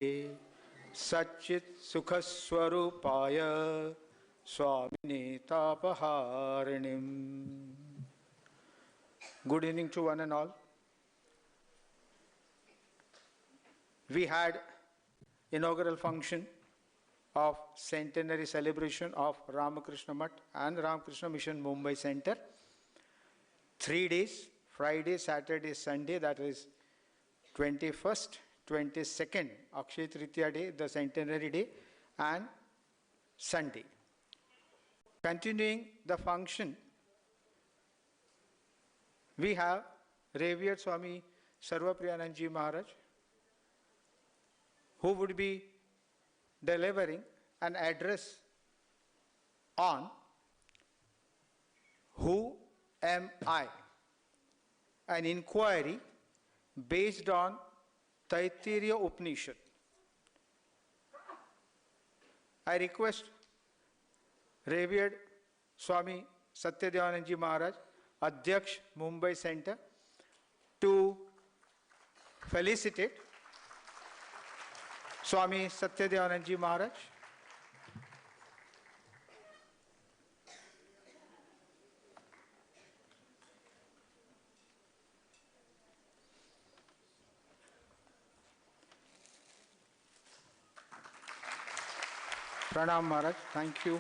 Satchit Sukhaswarupaya Swamini Tapaharinim. Good evening to one and all. We had inaugural function of Centenary celebration of Ramakrishna Mutt and Ramakrishna Mission Mumbai Center. 3 days, Friday, Saturday, Sunday, that is 21st, 22nd, Akshaya Tritiya day, the Centenary day, and Sunday. Continuing the function, we have Revered Swami Sarvapriyananda Ji Maharaj, who would be delivering an address on Who Am I? An inquiry based on Taittiriya Upanishad. I request Revered Swami Satyadevanand Ji Maharaj, Adhyaksh Mumbai Center, to felicitate Swami Satyadevanand Ji Maharaj. Pranam Maharaj, thank you.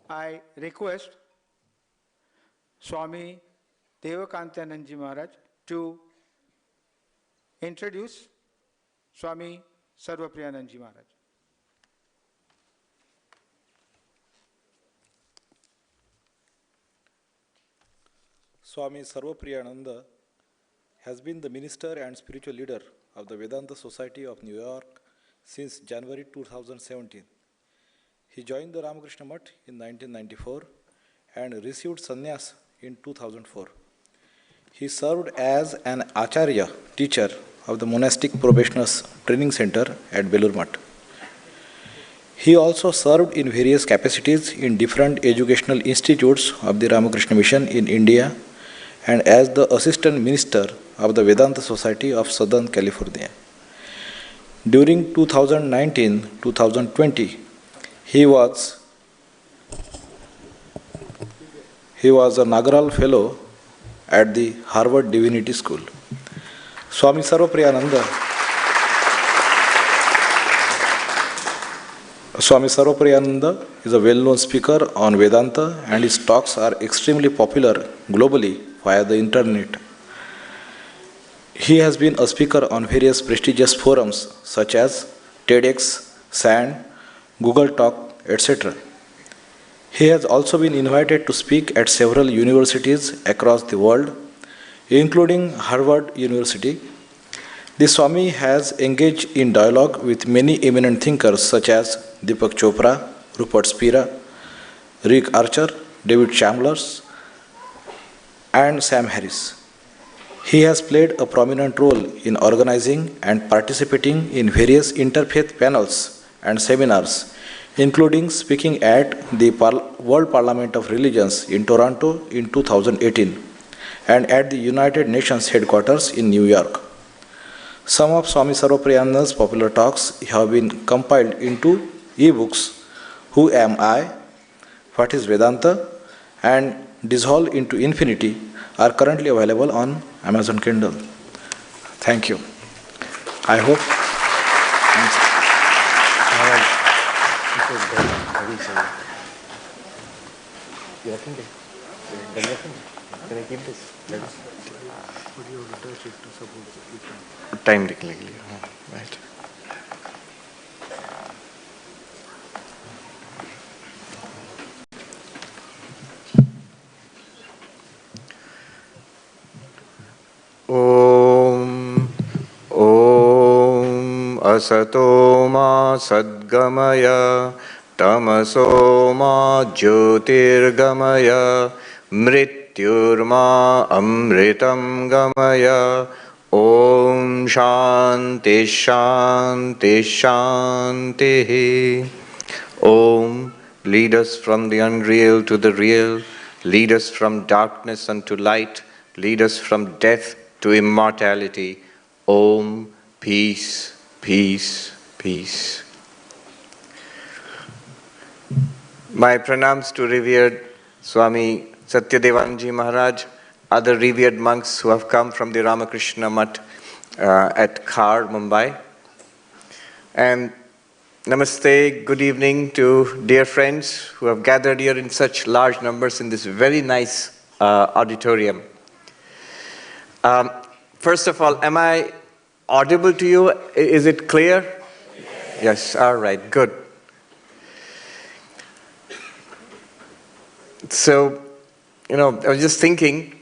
I request Swami Devakantanand Ji Maharaj to introduce Swami Sarvapriyananda Ji Maharaj. Swami Sarvapriyananda has been the minister and spiritual leader of the Vedanta Society of New York since January 2017. He joined the Ramakrishna Mutt in 1994 and received sannyas in 2004. He served as an acharya, teacher of the Monastic Probationers Training Center at Belur Mutt. He also served in various capacities in different educational institutes of the Ramakrishna Mission in India and as the assistant minister of the Vedanta Society of Southern California. During 2019-2020, he was a Nagaral Fellow at the Harvard Divinity School. Swami Sarvapriyananda is a well-known speaker on Vedanta, and his talks are extremely popular globally via the internet. He has been a speaker on various prestigious forums such as TEDx, SAND, Google Talk, etc. He has also been invited to speak at several universities across the world, including Harvard University. The Swami has engaged in dialogue with many eminent thinkers such as Deepak Chopra, Rupert Spira, Rick Archer, David Chalmers, and Sam Harris. He has played a prominent role in organizing and participating in various interfaith panels and seminars, including speaking at the World Parliament of Religions in Toronto in 2018 and at the United Nations headquarters in New York. Some of Swami Sarvapriyananda's popular talks have been compiled into e-books, Who Am I?, What is Vedanta?, and Dissolve into Infinity are currently available on Amazon Kindle. Thank you. I hope. Can I keep this? Time निकलने के लिए, right. Om Asato Ma Sadgamaya Tamaso Ma Jyotirgamaya Mrityurma Amritam Gamaya Om Shanti Shanti Shanti. Om, lead us from the unreal to the real, lead us from darkness unto light, lead us from death to immortality. Om, peace, peace, peace. My pranams to revered Swami Satyadevanji Maharaj, other revered monks who have come from the Ramakrishna Mutt at Khar, Mumbai. And namaste, good evening to dear friends who have gathered here in such large numbers in this very nice auditorium. First of all, am I audible to you? Is it clear? Yes, all right, good. So, I was just thinking,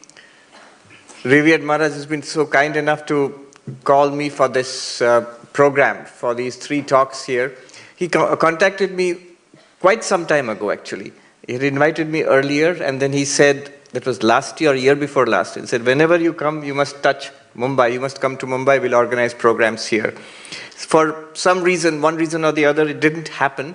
Revered Maharaj has been so kind enough to call me for this program, for these 3 talks here. He contacted me quite some time ago, actually. He had invited me earlier, and then he said, that was last year or year before last, he said, whenever you come, you must touch Mumbai. You must come to Mumbai. We'll organize programs here. For some reason, one reason or the other, it didn't happen.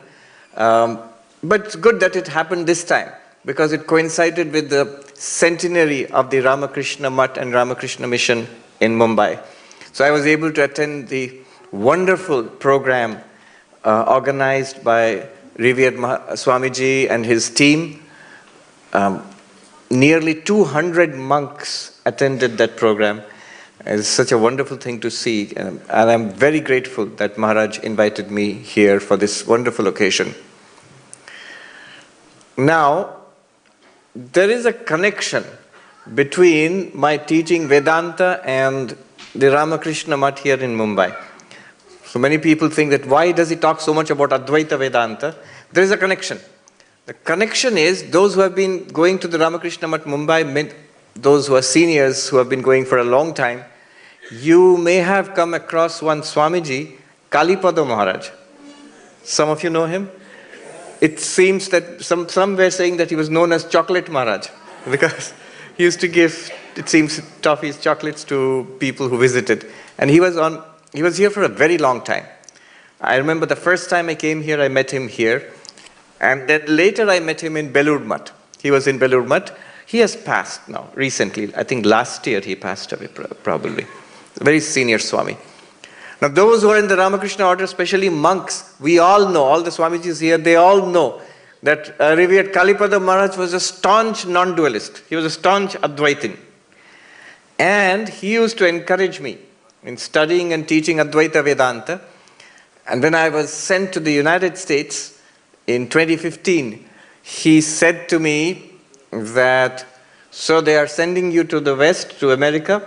But it's good that it happened this time, because it coincided with the centenary of the Ramakrishna Mutt and Ramakrishna Mission in Mumbai. So I was able to attend the wonderful program organized by Revered Swamiji and his team. Nearly 200 monks attended that program. It's such a wonderful thing to see, and I'm very grateful that Maharaj invited me here for this wonderful occasion. Now, there is a connection between my teaching Vedanta and the Ramakrishna Mutt here in Mumbai. So many people think that why does he talk so much about Advaita Vedanta? There is a connection. The connection is those who have been going to the Ramakrishna Mutt Mumbai, those who are seniors who have been going for a long time, you may have come across one Swamiji, Kalipada Maharaj. Some of you know him? It seems that some were saying that he was known as Chocolate Maharaj because he used to give, it seems, toffees, chocolates to people who visited. And he was here for a very long time. I remember the first time I came here, I met him here. And then later I met him in Belur Mutt. He was in Belur Mutt. He has passed now, recently. I think last year he passed away, probably. Very senior Swami. Now those who are in the Ramakrishna order, especially monks, we all know, all the Swamijis here, they all know that revered Kalipada Maharaj was a staunch non-dualist. He was a staunch Advaitin. And he used to encourage me in studying and teaching Advaita Vedanta. And when I was sent to the United States in 2015, he said to me that, so they are sending you to the West, to America.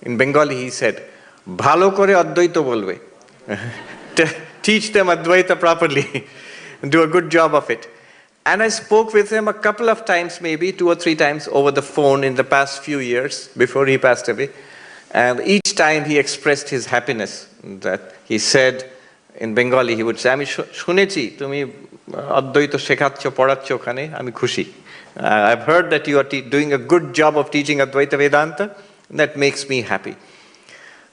In Bengali he said, Bhalo kore Advaita bolbe. Teach them Advaita properly. Do a good job of it. And I spoke with him a couple of times, maybe 2 or 3 times over the phone in the past few years before he passed away. And each time he expressed his happiness. That he said, in Bengali he would say, Ami shunechi, tumi Advaita shekhacho poracho okhane, ami khushi. I've heard that you are doing a good job of teaching Advaita Vedanta. That makes me happy.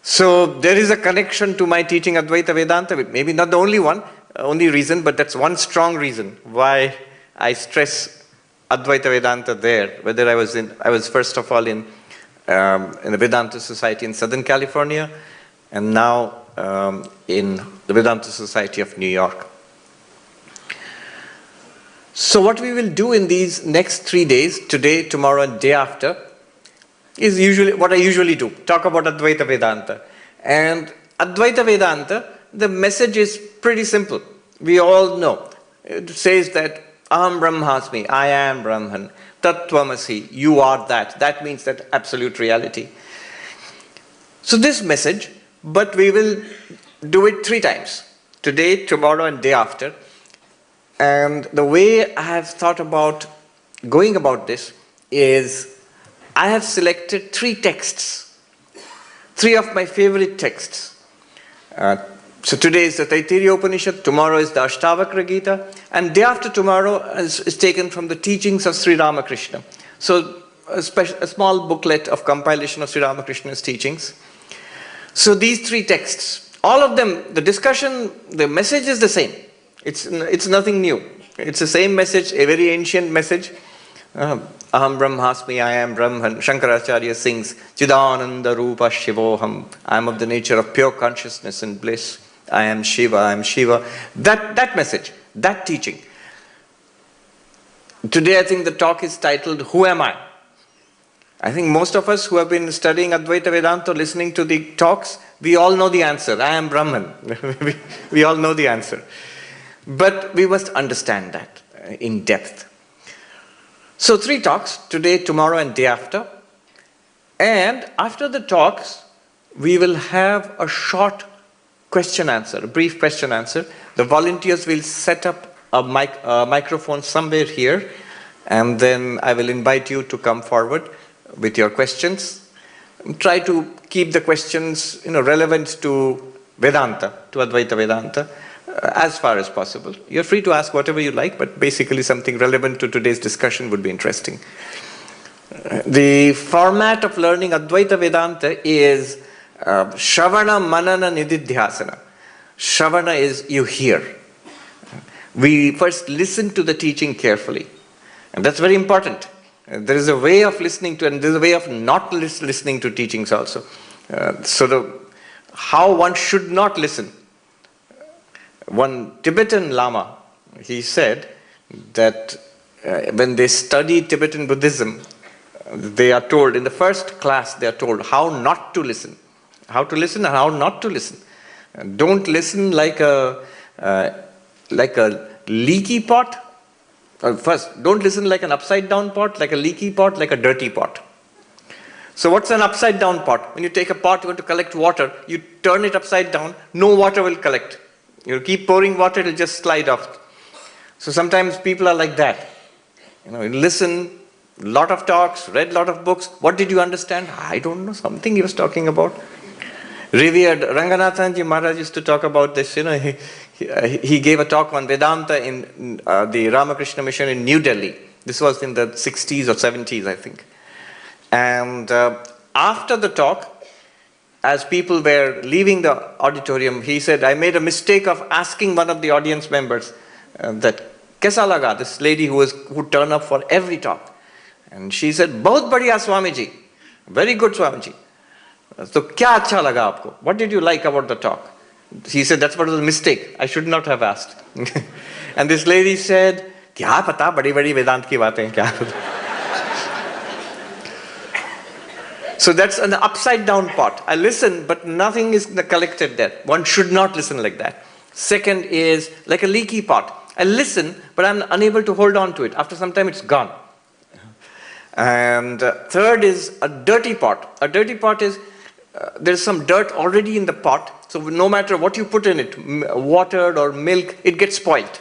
So there is a connection to my teaching Advaita Vedanta, maybe not the only reason, but that's one strong reason why I stress Advaita Vedanta there. Whether I was first of all in the Vedanta Society in Southern California, and now in the Vedanta Society of New York. So what we will do in these next 3 days, today, tomorrow, and day after, is usually what I usually do, talk about Advaita Vedanta. And Advaita Vedanta, the message is pretty simple. We all know. It says that Aham Brahmasmi, I am Brahman, Tattvamasi, you are that. That means that absolute reality. So this message, but we will do it 3 times. Today, tomorrow, and day after. And the way I have thought about going about this is I have selected 3 texts, 3 of my favorite texts. So today is the Taittiriya Upanishad, tomorrow is the Ashtavakra Gita, and day after tomorrow is taken from the teachings of Sri Ramakrishna. So a small booklet of compilation of Sri Ramakrishna's teachings. So these three texts, all of them, the discussion, the message is the same. It's nothing new. It's the same message, a very ancient message. Aham Brahmasmi, I am Brahman. Shankaracharya sings, Chidananda Rupa Shivoham. I am of the nature of pure consciousness and bliss. I am Shiva, I am Shiva. That message, that teaching. Today I think the talk is titled, Who Am I? I think most of us who have been studying Advaita Vedanta, listening to the talks, we all know the answer. I am Brahman. we all know the answer. But we must understand that in depth. So 3 talks, today, tomorrow and day after. And after the talks, we will have a short question answer, a brief question answer. The volunteers will set up a microphone somewhere here, and then I will invite you to come forward with your questions. Try to keep the questions relevant to Vedanta, to Advaita Vedanta, as far as possible. You're free to ask whatever you like, but basically something relevant to today's discussion would be interesting. The format of learning Advaita Vedanta is Shravana, Manana, Nididhyasana. Shravana is you hear. We first listen to the teaching carefully. And that's very important. There is a way of listening to, and there is a way of not listening to teachings also. How one should not listen. One Tibetan Lama, he said that when they study Tibetan Buddhism, they are told, in the first class, they are told how not to listen. How to listen and how not to listen. Don't listen like a leaky pot. First, don't listen like an upside down pot, like a leaky pot, like a dirty pot. So what's an upside down pot? When you take a pot, you want to collect water, you turn it upside down, no water will collect. You keep pouring water, it will just slide off. So sometimes people are like that. You listen, lot of talks, read lot of books. What did you understand? I don't know, something he was talking about. Revered Ranganathanji Maharaj used to talk about this. He gave a talk on Vedanta in the Ramakrishna mission in New Delhi. This was in the 60s or 70s, I think. And after the talk, as people were leaving the auditorium, he said, I made a mistake of asking one of the audience members that, Kaisa laga, this lady who turned up for every talk. And she said, Bahut badhiya Swamiji. Very good Swamiji. So, kya acha laga aapko? What did you like about the talk? He said, that's what was a mistake. I should not have asked. And this lady said, kya pata, badi Vedant ki baatein kya pata. So that's an upside down pot. I listen, but nothing is collected there. One should not listen like that. Second is like a leaky pot. I listen, but I'm unable to hold on to it. After some time, it's gone. And third is a dirty pot. A dirty pot is, there's some dirt already in the pot. So no matter what you put in it, water or milk, it gets spoiled.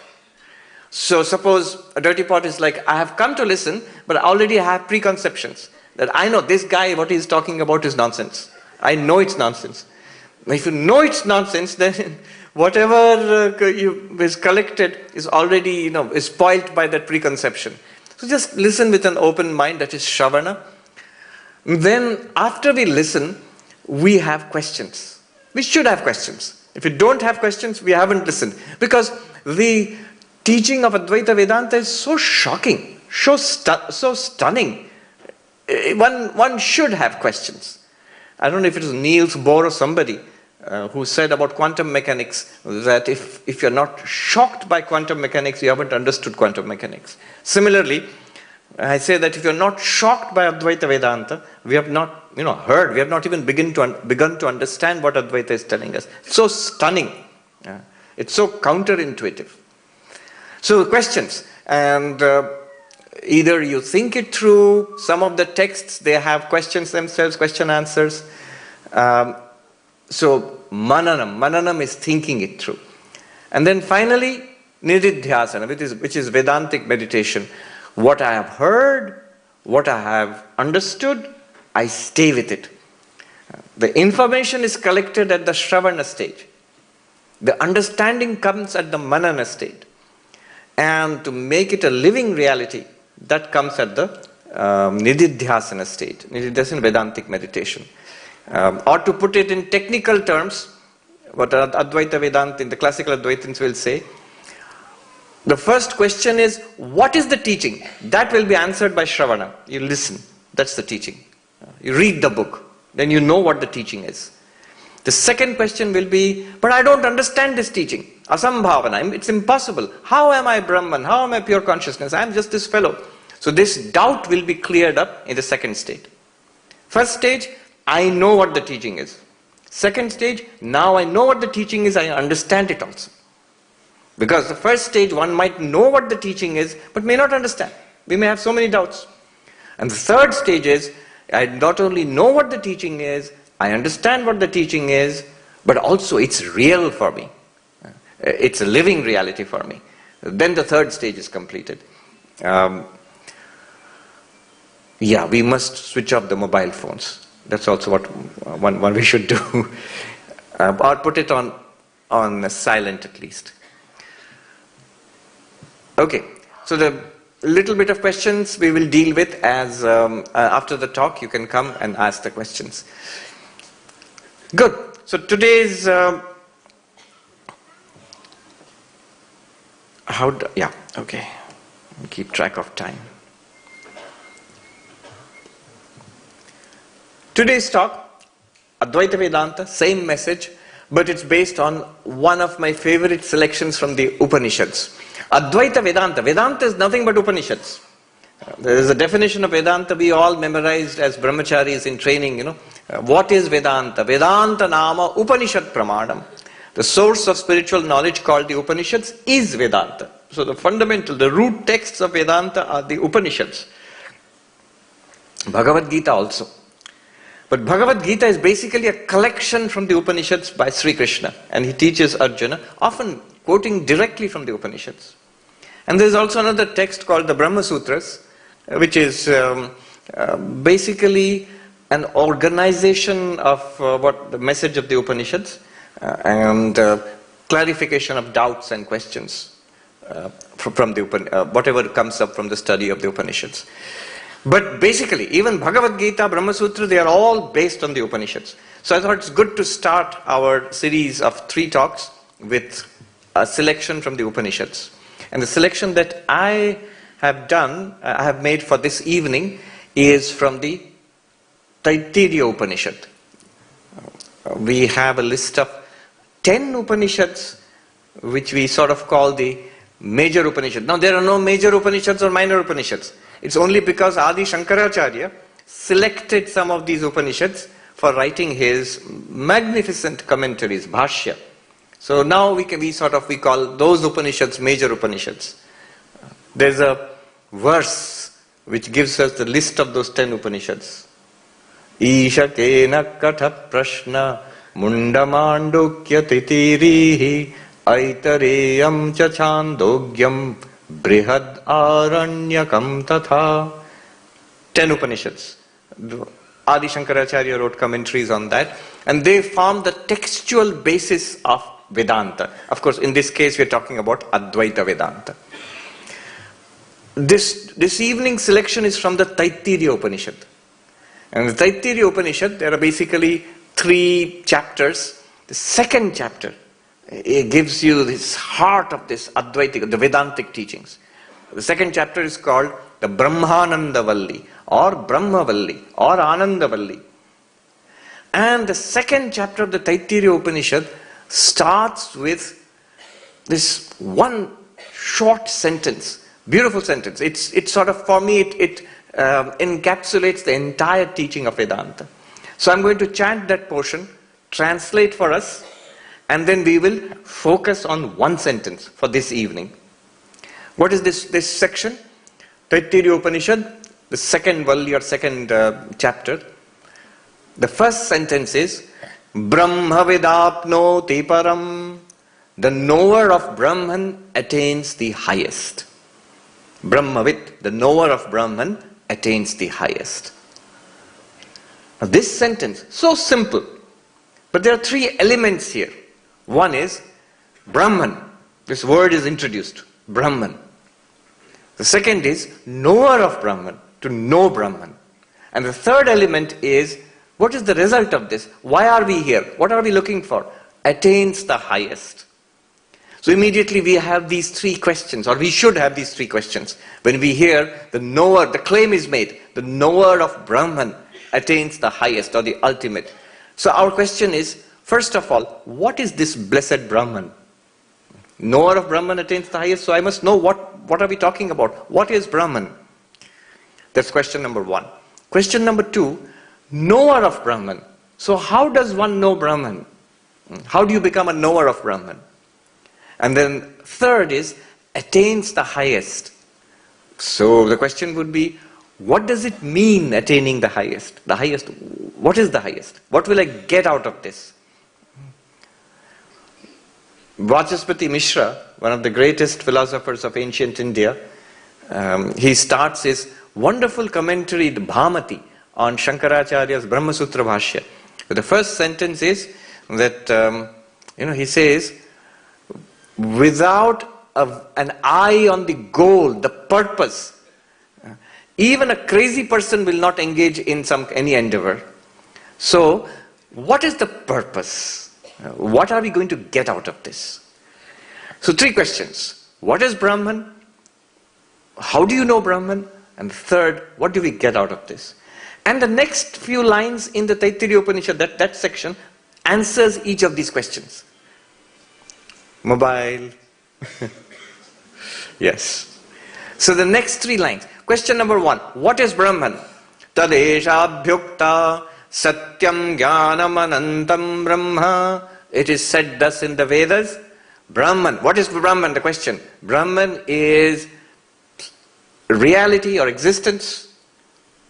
So suppose a dirty pot is like, I have come to listen, but I already have preconceptions. That I know this guy, what he's talking about is nonsense. I know it's nonsense. If you know it's nonsense, then whatever is collected is already, is spoiled by that preconception. So just listen with an open mind, that is Shravana. Then after we listen, we have questions. We should have questions. If we don't have questions, we haven't listened. Because the teaching of Advaita Vedanta is so shocking, so stunning. One should have questions. I don't know if it was Niels Bohr or somebody who said about quantum mechanics that if you're not shocked by quantum mechanics, you haven't understood quantum mechanics. Similarly, I say that if you're not shocked by Advaita Vedanta, we have not heard, we have not even begun to understand what Advaita is telling us. It's so stunning. It's so counterintuitive. So questions. And either you think it through, some of the texts, they have questions themselves, question answers. So mananam is thinking it through. And then finally, nididhyasana, which is Vedantic meditation. What I have heard, what I have understood, I stay with it. The information is collected at the Shravana stage. The understanding comes at the Manana stage. And to make it a living reality, that comes at the Nididhyasana stage, Nididhyasana Vedantic meditation. Or to put it in technical terms, what Advaita Vedanta, in the classical Advaitins will say, the first question is, what is the teaching? That will be answered by Shravana. You listen. That's the teaching. You read the book. Then you know what the teaching is. The second question will be, but I don't understand this teaching. Asambhavana. It's impossible. How am I Brahman? How am I pure consciousness? I am just this fellow. So this doubt will be cleared up in the second stage. First stage, I know what the teaching is. Second stage, now I know what the teaching is, I understand it also. Because the first stage, one might know what the teaching is, but may not understand. We may have so many doubts. And the third stage is, I not only know what the teaching is, I understand what the teaching is, but also it's real for me. It's a living reality for me. Then the third stage is completed. We must switch off the mobile phones. That's also what one we should do. Or put it on silent at least. Okay, so the little bit of questions we will deal with as after the talk. You can come and ask the questions. Good. So today's keep track of time. Today's talk, Advaita Vedanta, same message, but it's based on one of my favorite selections from the Upanishads. Advaita Vedanta. Vedanta is nothing but Upanishads. There is a definition of Vedanta we all memorized as brahmacharis in training, What is Vedanta? Vedanta nama Upanishad pramanam. The source of spiritual knowledge called the Upanishads is Vedanta. So the fundamental, the root texts of Vedanta are the Upanishads. Bhagavad Gita also. But Bhagavad Gita is basically a collection from the Upanishads by Sri Krishna. And he teaches Arjuna, often quoting directly from the Upanishads. And there is also another text called the Brahma Sutras, which is basically an organization of what the message of the Upanishads and clarification of doubts and questions from the whatever comes up from the study of the Upanishads. But basically, even Bhagavad Gita, Brahma Sutra, they are all based on the Upanishads. So I thought it's good to start our series of 3 talks with a selection from the Upanishads. And the selection that I have made for this evening is from the Taittiriya Upanishad. We have a list of 10 Upanishads, which we sort of call the major Upanishads. Now there are no major Upanishads or minor Upanishads. It's only because Adi Shankaracharya selected some of these Upanishads for writing his magnificent commentaries, Bhashya. So now we call those Upanishads major Upanishads. There's a verse which gives us the list of those 10 Upanishads. Isha kena katha prashna mundamandukya titirihi aitareyam cha chandogyam brihad aranyakam tatha. 10 Upanishads. Adi Shankaracharya wrote commentaries on that, and they form the textual basis of Vedanta. Of course, in this case, we're talking about Advaita Vedanta. This evening's selection is from the Taittiriya Upanishad. And the Taittiriya Upanishad, there are basically 3 chapters. The second chapter, it gives you this heart of this Advaitic, the Vedantic teachings. The second chapter is called the Brahmananda Valli, or Brahmavalli, or Anandavalli. And the second chapter of the Taittiriya Upanishad starts with this one short sentence, beautiful sentence. It's sort of, for me, it encapsulates the entire teaching of Vedanta. So I'm going to chant that portion, translate for us, and then we will focus on one sentence for this evening. What is this section? Taittiriya Upanishad, the second Valli or second chapter. The first sentence is, Brahma Vedapnoti Param. The knower of Brahman attains the highest. Brahmavid, the knower of Brahman, attains the highest. Now this sentence, so simple, but there are 3 elements here. One is Brahman. This word is introduced, Brahman. The second is knower of Brahman, to know Brahman. And the third element is What is the result of this? Why are we here? What are we looking for? Attains the highest. So immediately we have these three questions, or we should have these three questions. When we hear the knower, the claim is made, the knower of Brahman attains the highest or the ultimate. So our question is, first of all, what is this blessed Brahman? Knower of Brahman attains the highest, so I must know what are we talking about? What is Brahman? That's question number one. Question number two, knower of Brahman. So how does one know Brahman? How do you become a knower of Brahman? And then third is, attains the highest. So the question would be, what does it mean attaining the highest? The highest, what is the highest? What will I get out of this? Vachaspati Mishra, one of the greatest philosophers of ancient India, he starts his wonderful commentary, the Bhamati, on Shankaracharya's Brahma Sutra Bhashya. The first sentence is that, he says, without an eye on the goal, the purpose, even a crazy person will not engage in any endeavor. So, what is the purpose? What are we going to get out of this? So, three questions. What is Brahman? How do you know Brahman? And third, what do we get out of this? And the next few lines in the Taittiriya Upanishad, that section, answers each of these questions. Mobile. Yes. So the next three lines. Question number one. What is Brahman? Tadesha bhyukta satyam jnanam anantam brahma. It is said thus in the Vedas. Brahman. What is Brahman? The question. Brahman is reality or existence,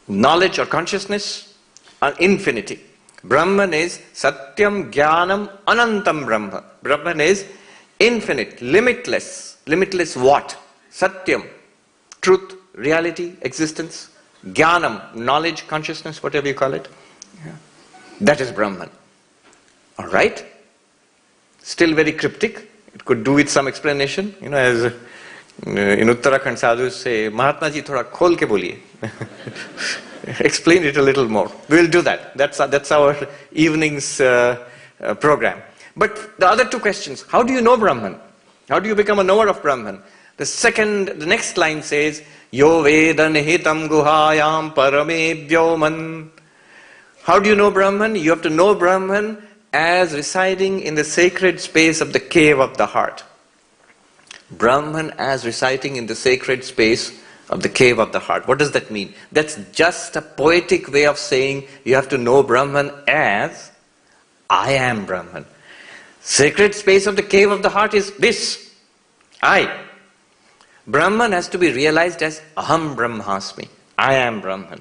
knowledge or consciousness, or infinity. Brahman is satyam jnanam anantam brahma. Brahman is infinite, limitless. Limitless what? Satyam, truth, reality, existence. Jnanam, knowledge, consciousness, whatever you call it. Yeah. That is Brahman. Alright? Still very cryptic. It could do with some explanation. As in Uttarakhand sadhus say, Mahatma ji thoda khol ke boliye. Explain it a little more. We will do that. That's our evening's program. But the other two questions, how do you know Brahman? How do you become a knower of Brahman? The next line says, Yo Veda Nihitam Guhayam Parame Vyoman. How do you know Brahman? You have to know Brahman as residing in the sacred space of the cave of the heart. Brahman as residing in the sacred space of the cave of the heart. What does that mean? That's just a poetic way of saying you have to know Brahman as I am Brahman. Sacred space of the cave of the heart is this, I. Brahman has to be realized as Aham Brahmasmi, I am Brahman.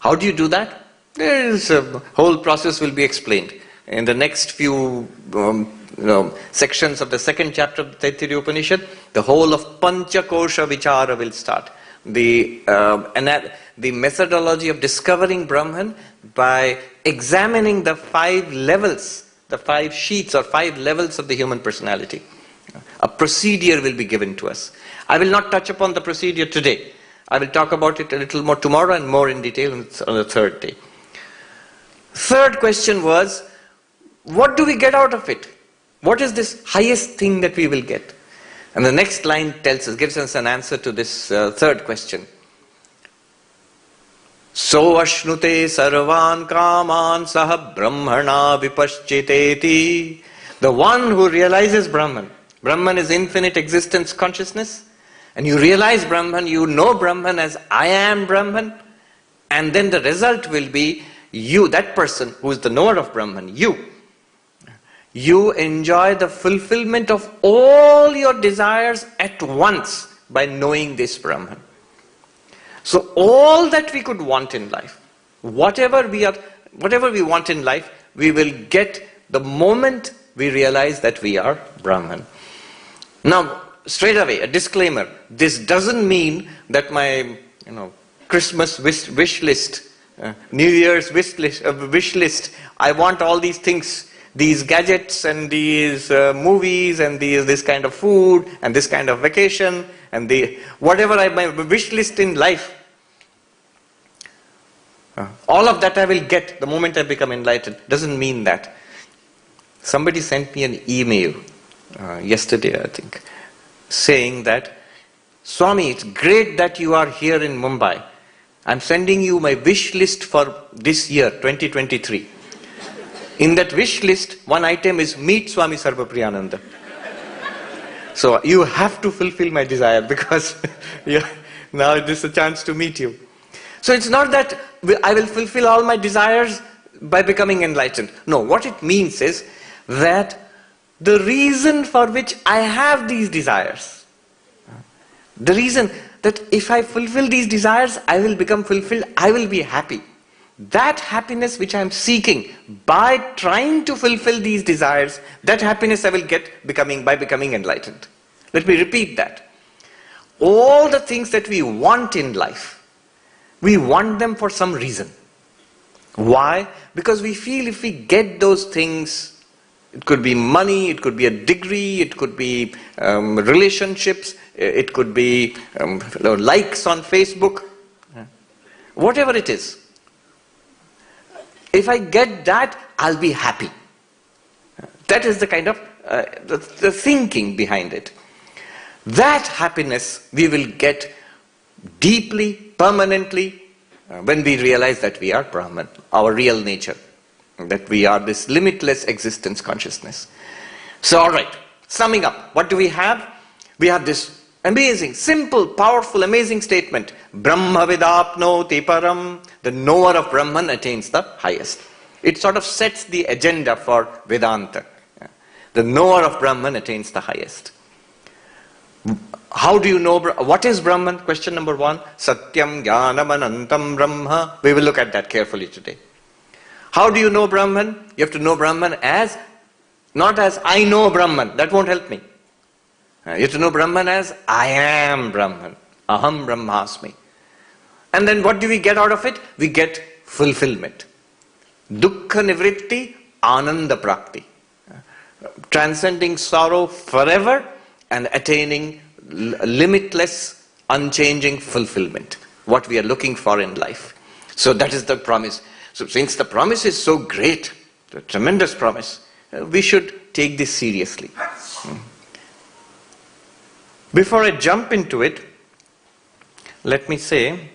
How do you do that? There is a whole process will be explained in the next few sections of the second chapter of the Taittiriya Upanishad. The whole of Panchakosha Vichara will start. The methodology of discovering Brahman by examining the 5 levels, the 5 sheets or 5 levels of the human personality. A procedure will be given to us. I will not touch upon the procedure today. I will talk about it a little more tomorrow and more in detail on the third day. Third question was, what do we get out of it? What is this highest thing that we will get? And the next line gives us an answer to this third question. So ashnute sarvan kaman saha brahmana vipaschiteti. The one who realizes Brahman. Brahman is infinite existence consciousness. And you realize Brahman, you know Brahman as I am Brahman. And then the result will be you, that person who is the knower of Brahman, you enjoy the fulfillment of all your desires at once by knowing this Brahman. So all that we could want in life, whatever we want in life, we will get the moment we realize that we are Brahman. Now, straight away, a disclaimer. This doesn't mean that my, Christmas wish list, New Year's wish list, I want all these things, these gadgets and these movies and this kind of food and this kind of vacation and whatever my wish list in life. All of that I will get the moment I become enlightened. Doesn't mean that. Somebody sent me an email yesterday, I think, saying that, Swami, it's great that you are here in Mumbai. I'm sending you my wish list for this year, 2023. In that wish list, one item is meet Swami Sarvapriyananda. So you have to fulfill my desire because now this is a chance to meet you. So it's not that I will fulfill all my desires by becoming enlightened. No, what it means is that the reason for which I have these desires, the reason that if I fulfill these desires, I will become fulfilled, I will be happy. That happiness which I am seeking by trying to fulfill these desires, that happiness I will get by becoming enlightened. Let me repeat that. All the things that we want in life, we want them for some reason. Why? Because we feel if we get those things, it could be money, it could be a degree, it could be relationships, it could be likes on Facebook, whatever it is. If I get that, I'll be happy. That is the kind of the thinking behind it. That happiness we will get deeply, permanently, when we realize that we are Brahman, our real nature, that we are this limitless existence consciousness. So, all right, summing up, what do we have? We have this amazing, simple, powerful, amazing statement. Brahma vidapnoti param. The knower of Brahman attains the highest. It sort of sets the agenda for Vedanta. The knower of Brahman attains the highest. How do you know, what is Brahman? Question number 1. Satyam jnanam anantam brahma. We will look at that carefully today. How do you know Brahman? You have to know Brahman as, not as I know Brahman. That won't help me. You have to know Brahman as I am Brahman. Aham brahmasmi. And then what do we get out of it? We get fulfillment. Dukkha nivritti, ananda prakti. Transcending sorrow forever and attaining limitless, unchanging fulfillment. What we are looking for in life. So that is the promise. So since the promise is so great, a tremendous promise, we should take this seriously. Before I jump into it, let me say,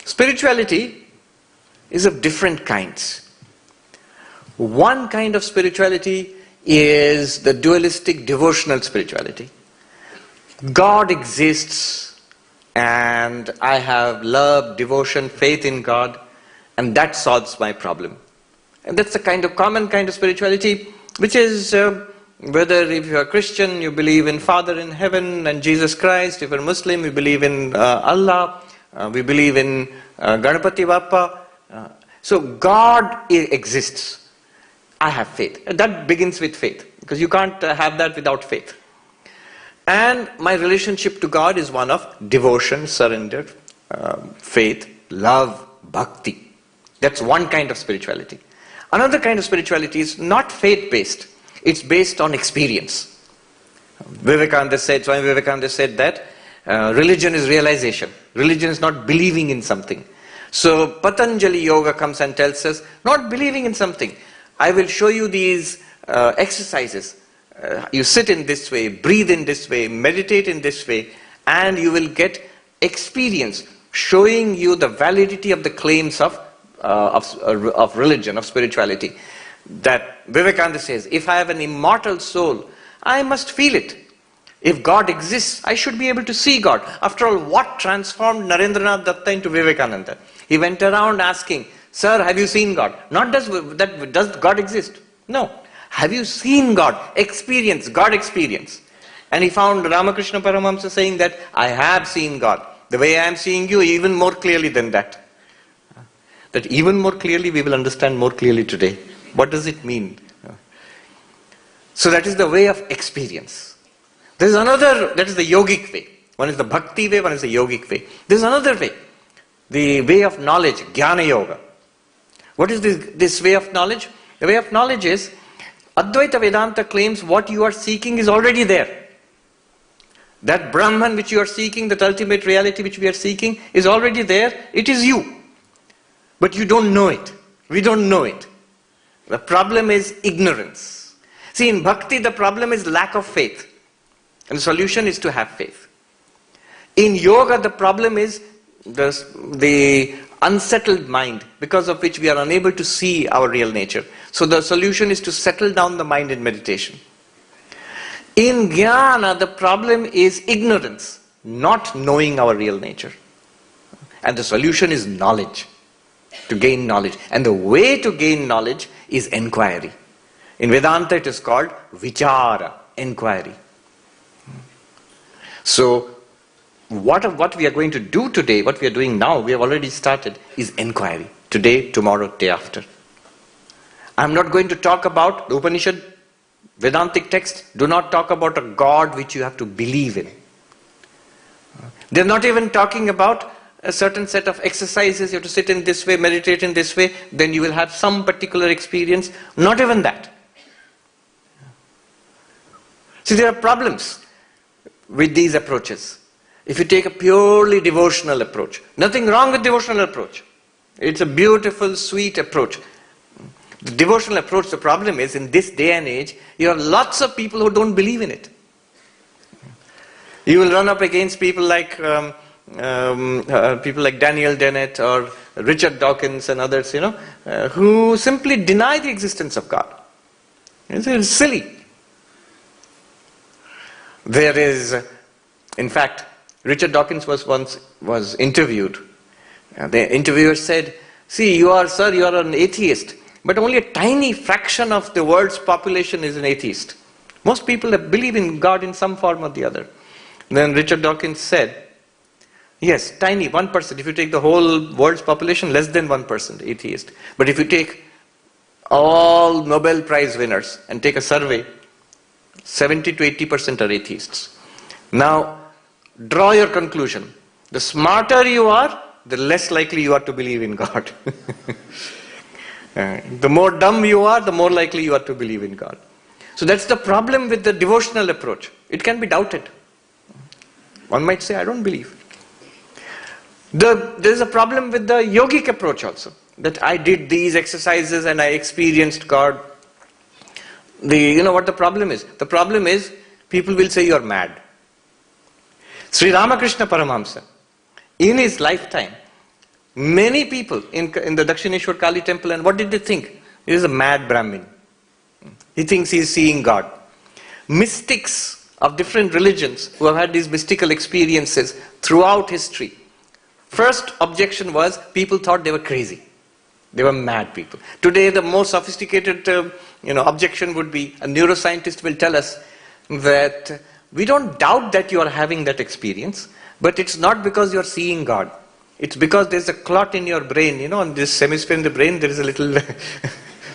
spirituality is of different kinds. One kind of spirituality is the dualistic devotional spirituality. God exists and I have love, devotion, faith in God, and that solves my problem. And that's the kind of common kind of spirituality which is whether if you are Christian, you believe in Father in heaven and Jesus Christ. If you're Muslim, you believe in Allah. We believe in Ganapati Bappa. So God exists. I have faith. That begins with faith, because you can't have that without faith. And my relationship to God is one of devotion, surrender, faith, love, bhakti. That's one kind of spirituality. Another kind of spirituality is not faith-based. It's based on experience. Swami Vivekananda said that religion is realization. Religion is not believing in something. So Patanjali Yoga comes and tells us, not believing in something. I will show you these exercises. You sit in this way, breathe in this way, meditate in this way, and you will get experience showing you the validity of the claims of religion, of spirituality. That Vivekananda says, if I have an immortal soul, I must feel it. If God exists, I should be able to see God. After all, what transformed Narendranath Datta into Vivekananda? He went around asking, sir, have you seen God? Not does God exist? No. Have you seen God? Experience, God experience. And he found Ramakrishna Paramahamsa saying that, I have seen God. The way I am seeing you, even more clearly than that. That even more clearly, we will understand more clearly today. What does it mean? So that is the way of experience. There is another, that is the yogic way. One is the bhakti way, one is the yogic way. There is another way. The way of knowledge, jnana yoga. What is this way of knowledge? The way of knowledge is, Advaita Vedanta claims what you are seeking is already there. That Brahman which you are seeking, that ultimate reality which we are seeking, is already there. It is you. But you don't know it. We don't know it. The problem is ignorance. See, in bhakti, the problem is lack of faith. And the solution is to have faith. In yoga, the problem is the unsettled mind, because of which we are unable to see our real nature. So the solution is to settle down the mind in meditation. In jnana, the problem is ignorance, not knowing our real nature. And the solution is knowledge, to gain knowledge. And the way to gain knowledge is enquiry. In Vedanta it is called vichara, enquiry. So what we are going to do today, what we are doing now, we have already started, is enquiry. Today, tomorrow, day after. I am not going to talk about the Upanishad, Vedantic texts. Do not talk about a God which you have to believe in. They are not even talking about a certain set of exercises. You have to sit in this way, meditate in this way, then you will have some particular experience. Not even that. See, there are problems with these approaches. If you take a purely devotional approach, nothing wrong with devotional approach. It's a beautiful, sweet approach. The devotional approach, the problem is, in this day and age, you have lots of people who don't believe in it. You will run up against people like Daniel Dennett or Richard Dawkins and others, who simply deny the existence of God. It's silly. There is, in fact, Richard Dawkins was interviewed. The interviewer said, "See, you are an atheist, but only a tiny fraction of the world's population is an atheist. Most people believe in God in some form or the other." Then Richard Dawkins said, "Yes, tiny, 1%. If you take the whole world's population, less than 1% atheist. But if you take all Nobel Prize winners and take a survey, 70 to 80% are atheists. Now, draw your conclusion. The smarter you are, the less likely you are to believe in God. The more dumb you are, the more likely you are to believe in God." So that's the problem with the devotional approach. It can be doubted. One might say, "I don't believe." There is a problem with the yogic approach also. That I did these exercises and I experienced God. You know what the problem is? The problem is, people will say you are mad. Sri Ramakrishna Paramahamsa, in his lifetime, many people in the Dakshineshwar Kali temple, and what did they think? He is a mad Brahmin. He thinks he is seeing God. Mystics of different religions who have had these mystical experiences throughout history, first objection was people thought they were crazy. They were mad people. Today the most sophisticated objection would be, a neuroscientist will tell us that we don't doubt that you are having that experience, but it's not because you're seeing God. It's because there's a clot in your brain, on this hemisphere in the brain, there is a little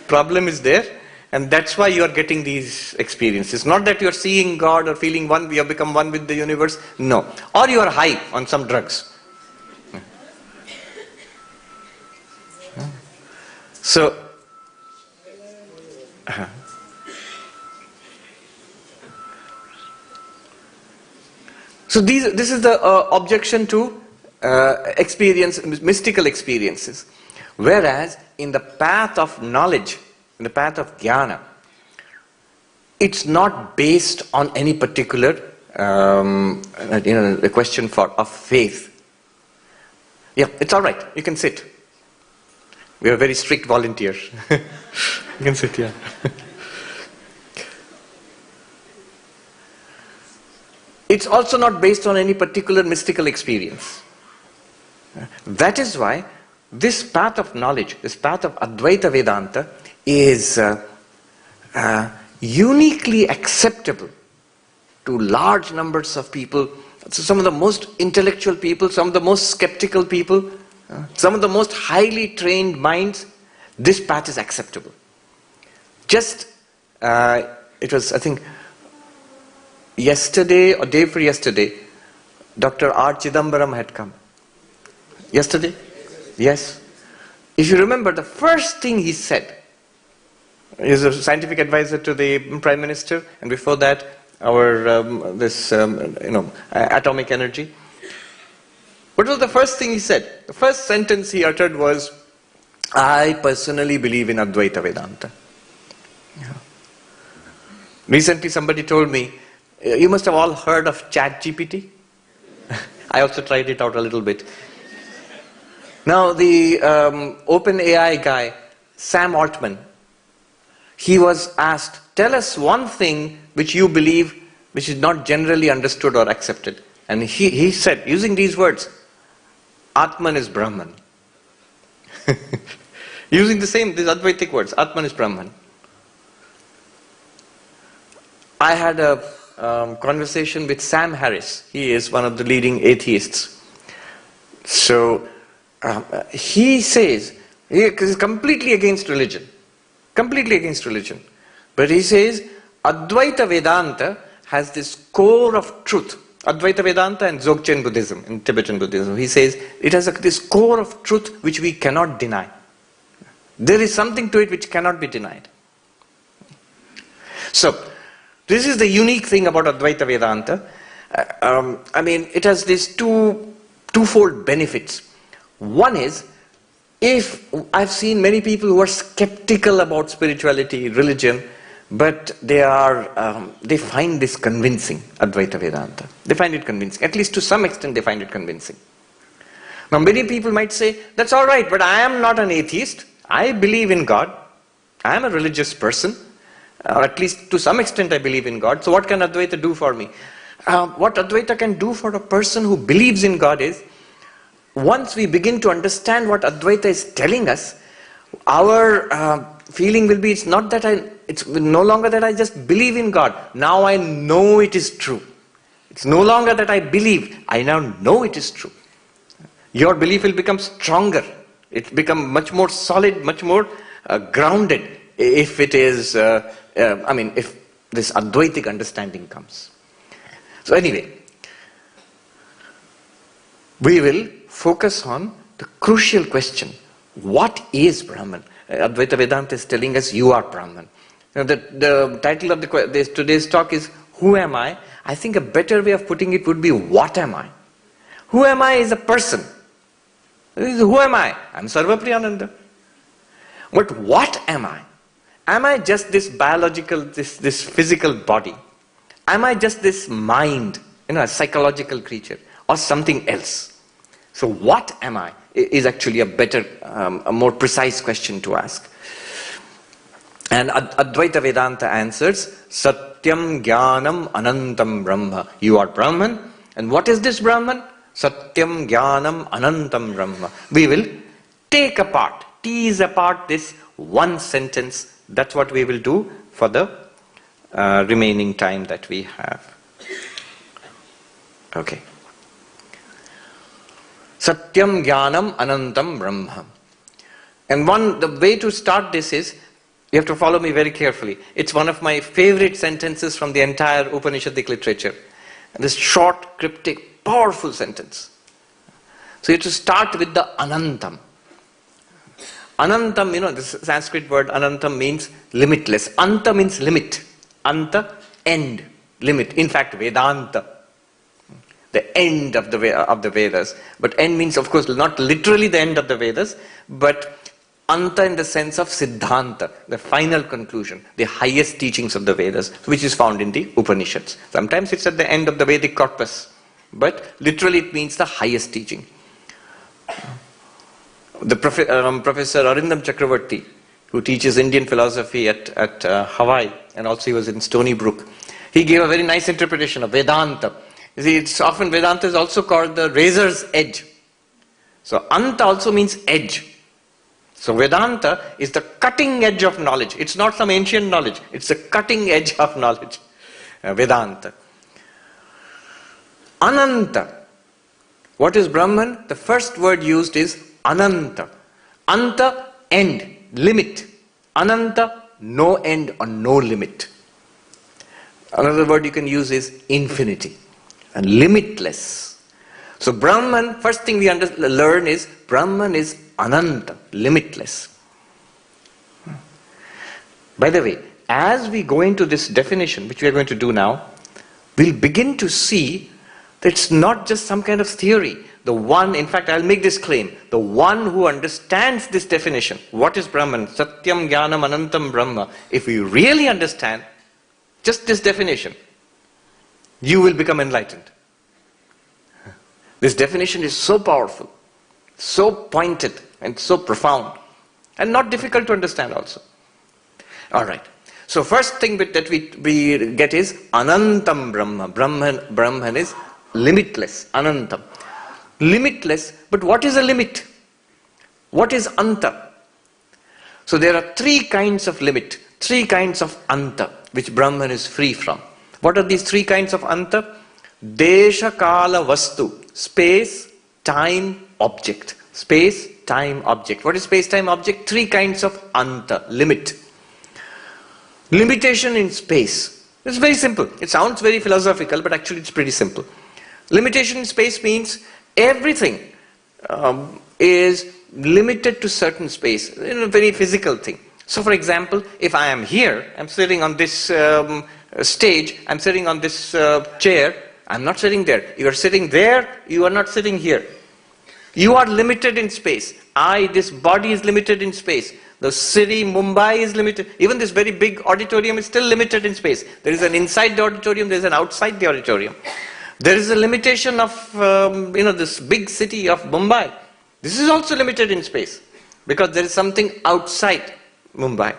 problem is there, and that's why you are getting these experiences. Not that you're seeing God or feeling one, you have become one with the universe. No. Or you are high on some drugs. So, this is the objection to mystical experiences. Whereas in the path of knowledge, in the path of jnana, it's not based on any particular a question of faith. Yeah, it's all right. You can sit. We are very strict volunteers. You can sit, yeah. It's also not based on any particular mystical experience. That is why this path of knowledge, this path of Advaita Vedanta is uniquely acceptable to large numbers of people. So some of the most intellectual people, some of the most skeptical people, some of the most highly trained minds, this path is acceptable. It was, I think, yesterday or day before yesterday, Dr. R. Chidambaram had come. Yesterday? Yes. If you remember, the first thing he is a scientific advisor to the Prime Minister, and before that, atomic energy. What was the first thing he said? The first sentence he uttered was, I personally believe in Advaita Vedanta. Yeah. Recently somebody told me, you must have all heard of ChatGPT. I also tried it out a little bit. Now the OpenAI guy, Sam Altman, he was asked, tell us one thing which you believe which is not generally understood or accepted. And he said, using these words, Atman is Brahman. Using these Advaitic words, Atman is Brahman. I had a conversation with Sam Harris. He is one of the leading atheists. So he says, he is completely against religion. Completely against religion. But he says, Advaita Vedanta has this core of truth. Advaita Vedanta and Dzogchen Buddhism, in Tibetan Buddhism. He says, it has this core of truth which we cannot deny. There is something to it which cannot be denied. So, this is the unique thing about Advaita Vedanta. It has these twofold benefits. One is, if I've seen many people who are skeptical about spirituality, religion, but they find this convincing, Advaita Vedanta. They find it convincing. At least to some extent they find it convincing. Now many people might say, that's all right, but I am not an atheist. I believe in God. I am a religious person. Or at least to some extent I believe in God. So what can Advaita do for me? What Advaita can do for a person who believes in God is, once we begin to understand what Advaita is telling us, our feeling will be, it's no longer that I just believe in God. Now I know it is true. It's no longer that I believe. I now know it is true. Your belief will become stronger. It will become much more solid, much more grounded if it is, if this Advaitic understanding comes. So anyway, we will focus on the crucial question. What is Brahman? Advaita Vedanta is telling us you are Brahman. Now the title of today's talk is Who Am I? I think a better way of putting it would be What Am I? Who am I is a person. Who am I? I'm Sarvapriyananda. But what am I? Am I just this biological, this physical body? Am I just this mind, a psychological creature, or something else? So what am I is actually a better, a more precise question to ask. And Advaita Vedanta answers, Satyam Jnanam Anantam Brahma. You are Brahman. And what is this Brahman? Satyam Jnanam Anantam Brahma. We will tease apart this one sentence. That's what we will do for the remaining time that we have. Okay. Satyam Jnanam Anantam Brahma. And the way to start this is, you have to follow me very carefully. It's one of my favorite sentences from the entire Upanishadic literature. And this short, cryptic, powerful sentence. So you have to start with the Anantam. Anantam, this Sanskrit word Anantam means limitless. Anta means limit. Anta, end, limit. In fact, Vedanta, the end of the Vedas. But end means, of course, not literally the end of the Vedas, but Anta in the sense of Siddhanta, the final conclusion, the highest teachings of the Vedas, which is found in the Upanishads. Sometimes it's at the end of the Vedic corpus, but literally it means the highest teaching. The Professor Arindam Chakravarti, who teaches Indian philosophy at Hawaii, and also he was in Stony Brook, he gave a very nice interpretation of Vedanta. You see, it's often Vedanta is also called the razor's edge. So Anta also means edge. So Vedanta is the cutting edge of knowledge. It's not some ancient knowledge. It's the cutting edge of knowledge. Vedanta. Ananta. What is Brahman? The first word used is Ananta. Anta, end, limit. Ananta, no end or no limit. Another word you can use is infinity. And limitless. So Brahman, first thing we learn is Brahman is Ananta, limitless. By the way, as we go into this definition, which we are going to do now, we'll begin to see that it's not just some kind of theory. The one, in fact, I'll make this claim, the one who understands this definition, what is Brahman, Satyam Jnanam Anantam Brahma, if you really understand just this definition, you will become enlightened. This definition is so powerful, so pointed, and so profound, and not difficult to understand also. Alright, so first thing that we get is Anantam Brahma. Brahman is limitless, Anantam. Limitless, but what is a limit? What is Anta? So there are three kinds of limit, three kinds of Anta, which Brahman is free from. What are these three kinds of Anta? Desha, Kala, Vastu. Space, time, object. Space, time, object. What is space, time, object? Three kinds of Anta, limit. Limitation in space. It's very simple. It sounds very philosophical, but actually it's pretty simple. Limitation in space means everything is limited to certain space, in a very physical thing. So for example, if I am here, I'm sitting on this stage, I'm sitting on this chair, I'm not sitting there. You are sitting there, you are not sitting here. You are limited in space. This body is limited in space. The city, Mumbai is limited. Even this very big auditorium is still limited in space. There is an inside the auditorium, there is an outside the auditorium. There is a limitation of, this big city of Mumbai. This is also limited in space because there is something outside Mumbai.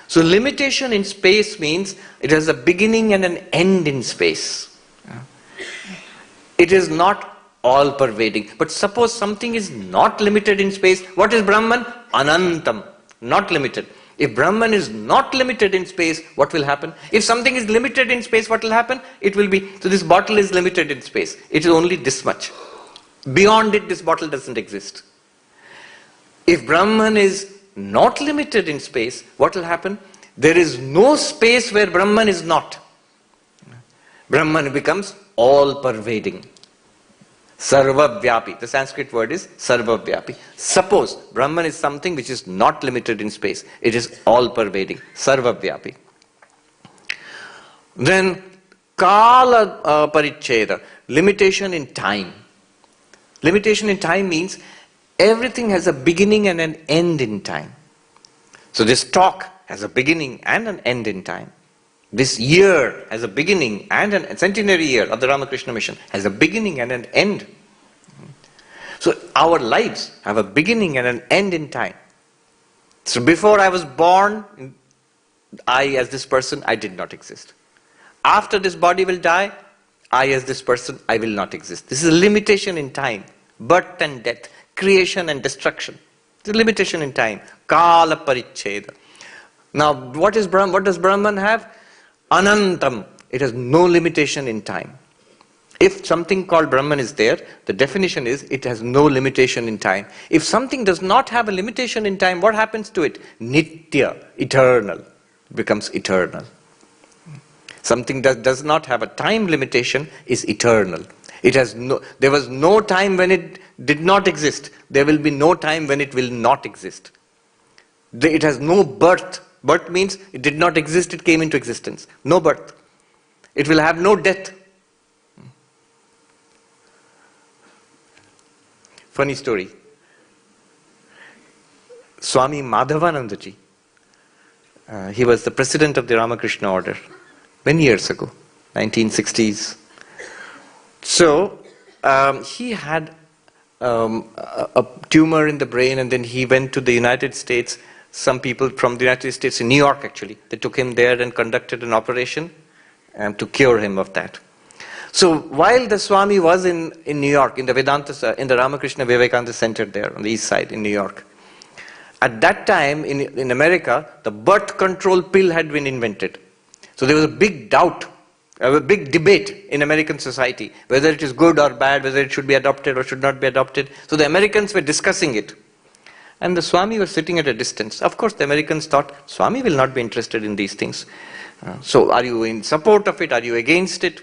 So limitation in space means it has a beginning and an end in space. It is not all pervading. But suppose something is not limited in space. What is Brahman? Anantam. Not limited. If Brahman is not limited in space, what will happen? If something is limited in space, what will happen? It will be, so this bottle is limited in space. It is only this much. Beyond it, this bottle doesn't exist. If Brahman is not limited in space, what will happen? There is no space where Brahman is not. Brahman becomes all-pervading. Sarvavyapi. The Sanskrit word is Sarvavyapi. Suppose Brahman is something which is not limited in space. It is all-pervading. Sarvavyapi. Then Kala Paricheda. Limitation in time. Limitation in time means everything has a beginning and an end in time. So this talk has a beginning and an end in time. This year has a beginning and a centenary year of the Ramakrishna mission has a beginning and an end. So our lives have a beginning and an end in time. So before I was born, I as this person, I did not exist. After this body will die, I as this person, I will not exist. This is a limitation in time. Birth and death, creation and destruction. It's a limitation in time. Kala Paricheda. Now what does Brahman have? Anantam. It has no limitation in time. If something called Brahman is there, the definition is it has no limitation in time. If something does not have a limitation in time, what happens to it? Nitya, eternal, becomes eternal. Something that does not have a time limitation is eternal. There was no time when it did not exist. There will be no time when it will not exist. It has no birth. Birth means it did not exist, it came into existence. No birth. It will have no death. Funny story. Swami Madhavananda ji, he was the president of the Ramakrishna order many years ago, 1960s. So he had a tumor in the brain, and then he went to the United States. Some people from the United States, in New York actually, they took him there and conducted an operation to cure him of that. So while the Swami was in New York, in the Ramakrishna Vivekananda Center there on the east side in New York, at that time in America, the birth control pill had been invented. So there was a big doubt, a big debate in American society, whether it is good or bad, whether it should be adopted or should not be adopted. So the Americans were discussing it. And the Swami was sitting at a distance. Of course, the Americans thought, Swami will not be interested in these things. So are you in support of it? Are you against it?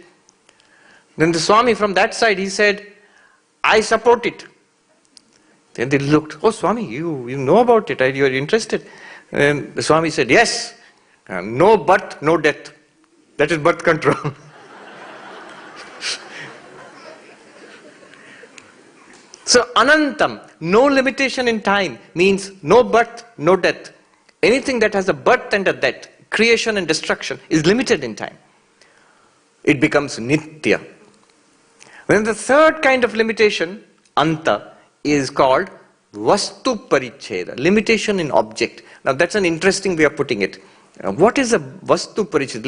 Then the Swami from that side, he said, I support it. Then they looked, oh Swami, you know about it, you are interested. And the Swami said, yes, no birth, no death. That is birth control. So Anantam, no limitation in time, means no birth, no death. Anything that has a birth and a death, creation and destruction, is limited in time. It becomes Nitya. Then the third kind of limitation, Anta, is called Vastu Paricheda, limitation in object. Now that's an interesting way of putting it. What is a Vastu Paricheda?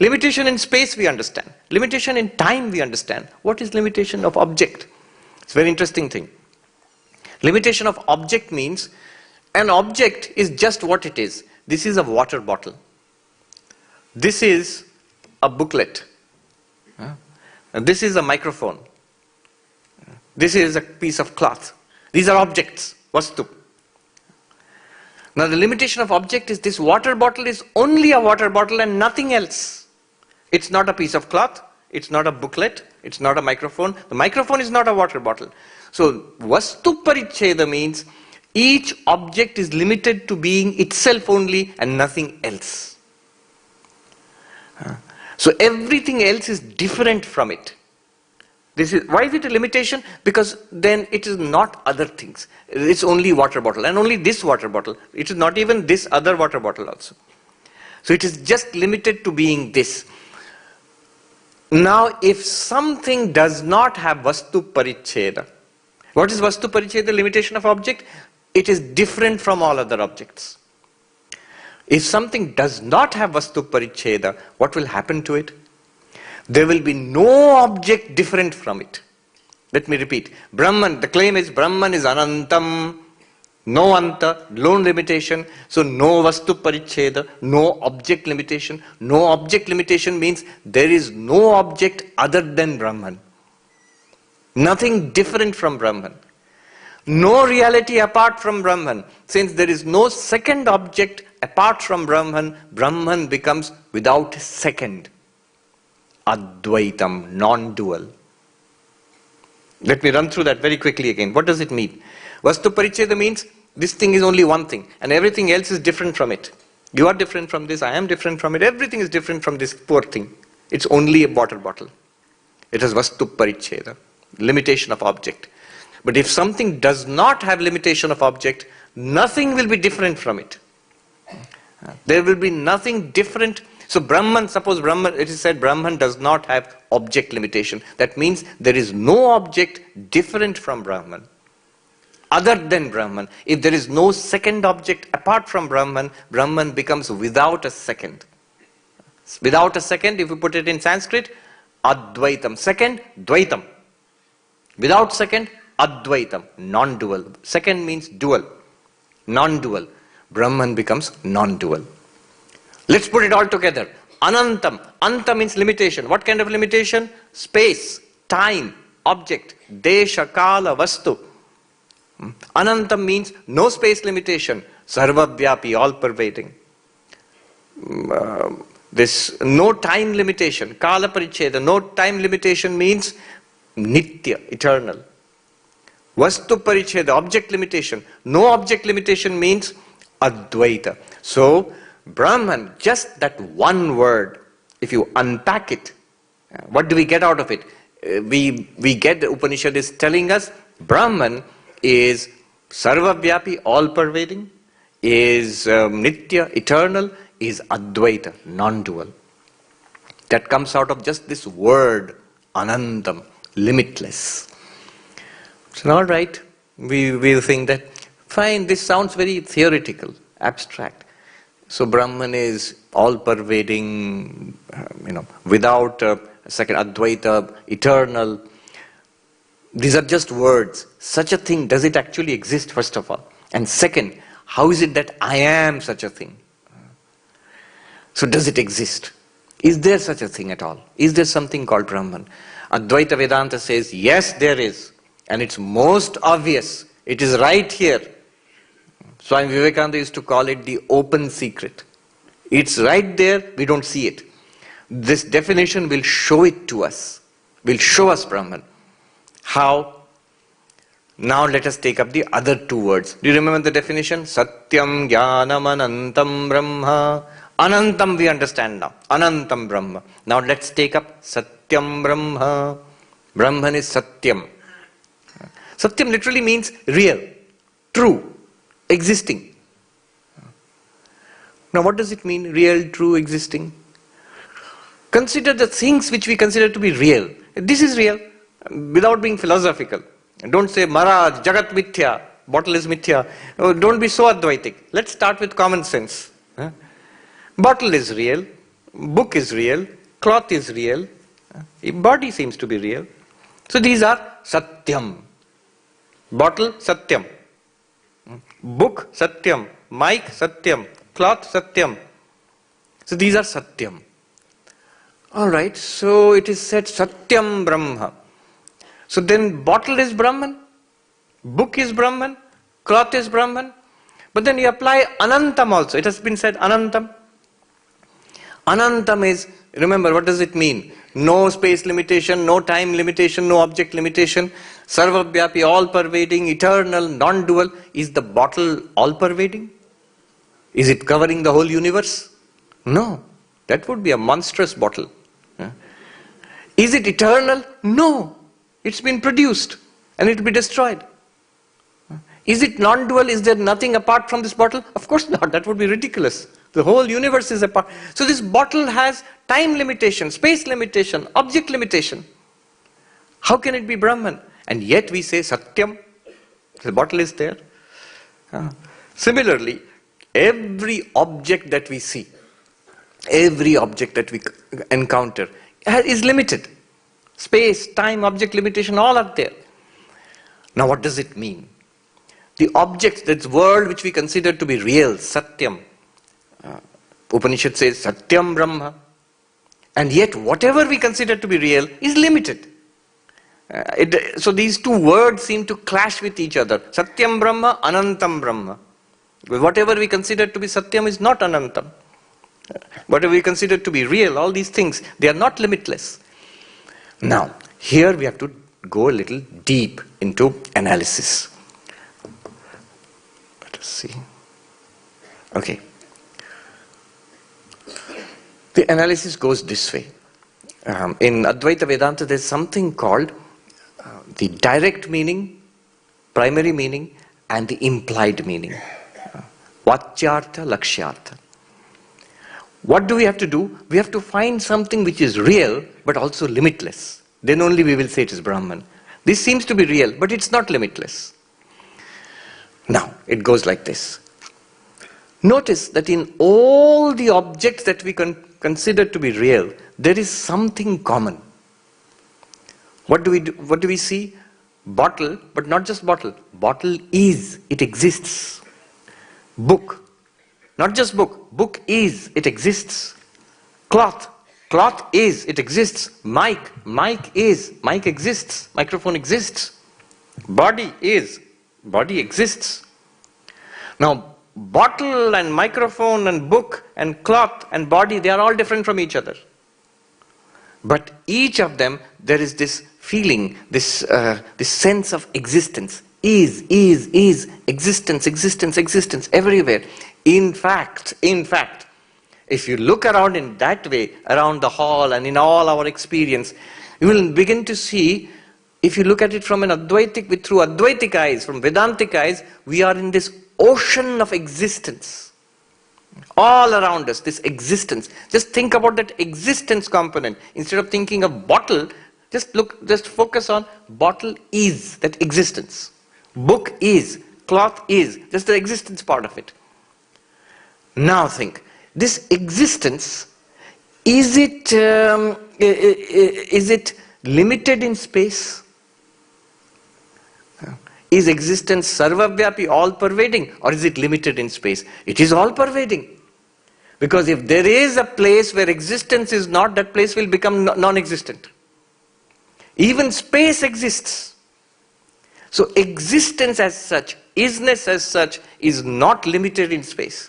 Limitation in space we understand. Limitation in time we understand. What is limitation of object? It's a very interesting thing. Limitation of object means an object is just what it is. This is a water bottle. This is a booklet. This is a microphone. This is a piece of cloth. These are objects, Vastu. Now the limitation of object is this water bottle is only a water bottle and nothing else. It's not a piece of cloth. It's not a booklet. It's not a microphone. The microphone is not a water bottle. So Vastu Paricheda means each object is limited to being itself only and nothing else. So everything else is different from it. Why is it a limitation? Because then it is not other things. It's only water bottle and only this water bottle. It is not even this other water bottle also. So it is just limited to being this. Now if something does not have Vastu Paricheda, what is Vastu Paricheda, limitation of object? It is different from all other objects. If something does not have Vastu Paricheda, what will happen to it? There will be no object different from it. Let me repeat. Brahman, the claim is Brahman is Anantam, no Anta, no limitation. So no Vastu Paricheda, no object limitation. No object limitation means there is no object other than Brahman. Nothing different from Brahman. No reality apart from Brahman. Since there is no second object apart from Brahman, Brahman becomes without second. Advaitam, non-dual. Let me run through that very quickly again. What does it mean? Vastu Paricheda means this thing is only one thing and everything else is different from it. You are different from this, I am different from it, everything is different from this poor thing. It's only a water bottle. It is Vastu Paricheda, limitation of object. But if something does not have limitation of object, nothing will be different from it. There will be nothing different. So Brahman, suppose Brahman, it is said Brahman does not have object limitation. That means there is no object different from Brahman, other than Brahman. If there is no second object apart from Brahman, Brahman becomes without a second. Without a second, if you put it in Sanskrit, Advaitam. Second, Dvaitam. Without second, Advaitam, non-dual. Second means dual, non-dual. Brahman becomes non-dual. Let's put it all together. Anantam. Anta means limitation. What kind of limitation? Space, time, object, desha, kala, vastu. Anantam means no space limitation. Sarvavyapi, all-pervading. This no time limitation. Kala Paricheda. No time limitation means Nitya, eternal. Vastu Paricheda, object limitation. No object limitation means Advaita. So, Brahman, just that one word, if you unpack it, what do we get out of it? We get the Upanishad is telling us Brahman is Sarvavyapi, all-pervading, is Nitya, eternal, is Advaita, non-dual. That comes out of just this word, Anantam, limitless. So all right, we will think that, fine, this sounds very theoretical, abstract. So Brahman is all-pervading, without a second, Advaita, eternal. These are just words. Such a thing, does it actually exist, first of all? And second, how is it that I am such a thing? So does it exist? Is there such a thing at all? Is there something called Brahman? Advaita Vedanta says, yes, there is. And it's most obvious. It is right here. Swami Vivekananda used to call it the open secret. It's right there, we don't see it. This definition will show it to us. Will show us Brahman. How? Now let us take up the other two words. Do you remember the definition? Satyam Jnanam Anantam Brahma. Anantam we understand now. Anantam Brahma. Now let's take up Satyam Brahma. Brahman is Satyam. Satyam literally means real, true, existing. Now what does it mean, real, true, existing? Consider the things which we consider to be real. This is real, without being philosophical. Don't say, Maharaj, Jagat Mithya, bottle is Mithya. Oh, don't be so Advaitic. Let's start with common sense. Bottle is real, book is real, cloth is real, body seems to be real. So these are Satyam. Bottle, Satyam. Book, Satyam. Mic, Satyam. Cloth, Satyam. So these are Satyam. Alright, so it is said Satyam Brahma. So then bottle is Brahman, book is Brahman, cloth is Brahman. But then you apply Anantam also. It has been said Anantam. Anantam is, remember, what does it mean? No space limitation, no time limitation, no object limitation. Sarvavyapi, all-pervading, eternal, non-dual. Is the bottle all-pervading? Is it covering the whole universe? No. That would be a monstrous bottle. Is it eternal? No. It's been produced and it will be destroyed. Is it non-dual? Is there nothing apart from this bottle? Of course not. That would be ridiculous. The whole universe is apart. So this bottle has time limitation, space limitation, object limitation. How can it be Brahman? And yet we say Satyam. The bottle is there. Similarly, every object that we see, every object that we encounter is limited. Space, time, object limitation, all are there. Now what does it mean? The object, that world which we consider to be real, Satyam. Upanishad says Satyam Brahma. And yet whatever we consider to be real is limited. So these two words seem to clash with each other. Satyam Brahma, Anantam Brahma. Whatever we consider to be Satyam is not Anantam. Whatever we consider to be real, all these things, they are not limitless. Now, here we have to go a little deep into analysis. Let us see. Okay. The analysis goes this way. In Advaita Vedanta, there's something called the direct meaning, primary meaning, and the implied meaning. Vachyartha, Lakshyartha. What do we have to do? We have to find something which is real, but also limitless. Then only we will say it is Brahman. This seems to be real, but it's not limitless. Now, it goes like this. Notice that in all the objects that we consider to be real, there is something common. What do we do? What do we see? Bottle, but not just bottle. Bottle is, it exists. Book, not just book. Book is, it exists. Cloth, cloth is, it exists. Mic, mic is, mic exists. Microphone exists. Body is, body exists. Now, bottle and microphone and book and cloth and body, they are all different from each other. But each of them, there is this feeling, this sense of existence. Is, existence, everywhere. In fact, if you look around in that way, around the hall and in all our experience, you will begin to see, if you look at it from through Advaitic eyes, from Vedantic eyes, we are in this ocean of existence. All around us, this existence. Just think about that existence component. Instead of thinking of bottle, just focus on bottle is, that existence. Book is, cloth is, just the existence part of it. Now think, this existence, is it limited in space? Is existence sarvavyapi, all-pervading, or is it limited in space? It is all-pervading. Because if there is a place where existence is not, that place will become non-existent. Even space exists. So existence as such, isness as such, is not limited in space.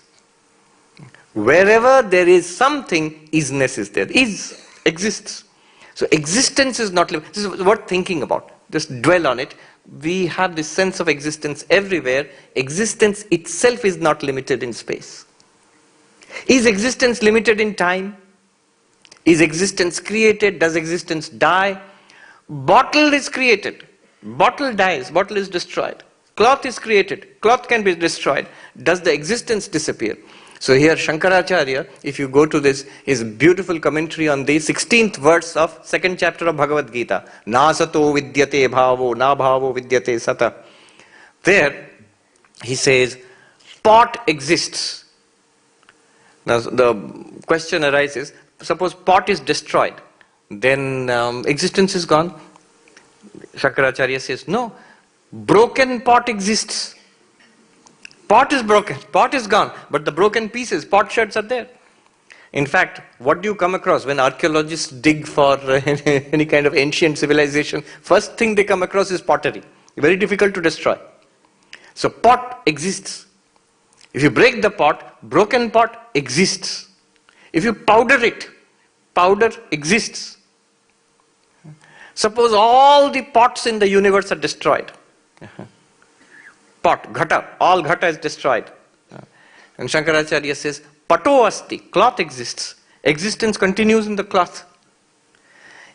Wherever there is something, isness is there. Is exists. So existence is not limited. This is worth thinking about. Just dwell on it. We have this sense of existence everywhere. Existence itself is not limited in space. Is existence limited in time? Is existence created? Does existence die? Bottle is created. Bottle dies, bottle is destroyed. Cloth is created, cloth can be destroyed. Does the existence disappear? So here Shankaracharya, if you go to this, his beautiful commentary on the 16th verse of 2nd chapter of Bhagavad Gita, Na sato vidyate bhavo, na bhavo vidyate sata. There he says, pot exists. Now the question arises, suppose pot is destroyed, then existence is gone. Shankaracharya says, no, broken pot exists. Pot is broken, pot is gone, but the broken pieces, pot shards are there. In fact, what do you come across when archaeologists dig for any kind of ancient civilization? First thing they come across is pottery. Very difficult to destroy. So pot exists. If you break the pot, broken pot exists. If you powder it, powder exists. Suppose all the pots in the universe are destroyed. Pot, ghata, all ghata is destroyed. And Shankaracharya says, pato asti, cloth exists. Existence continues in the cloth.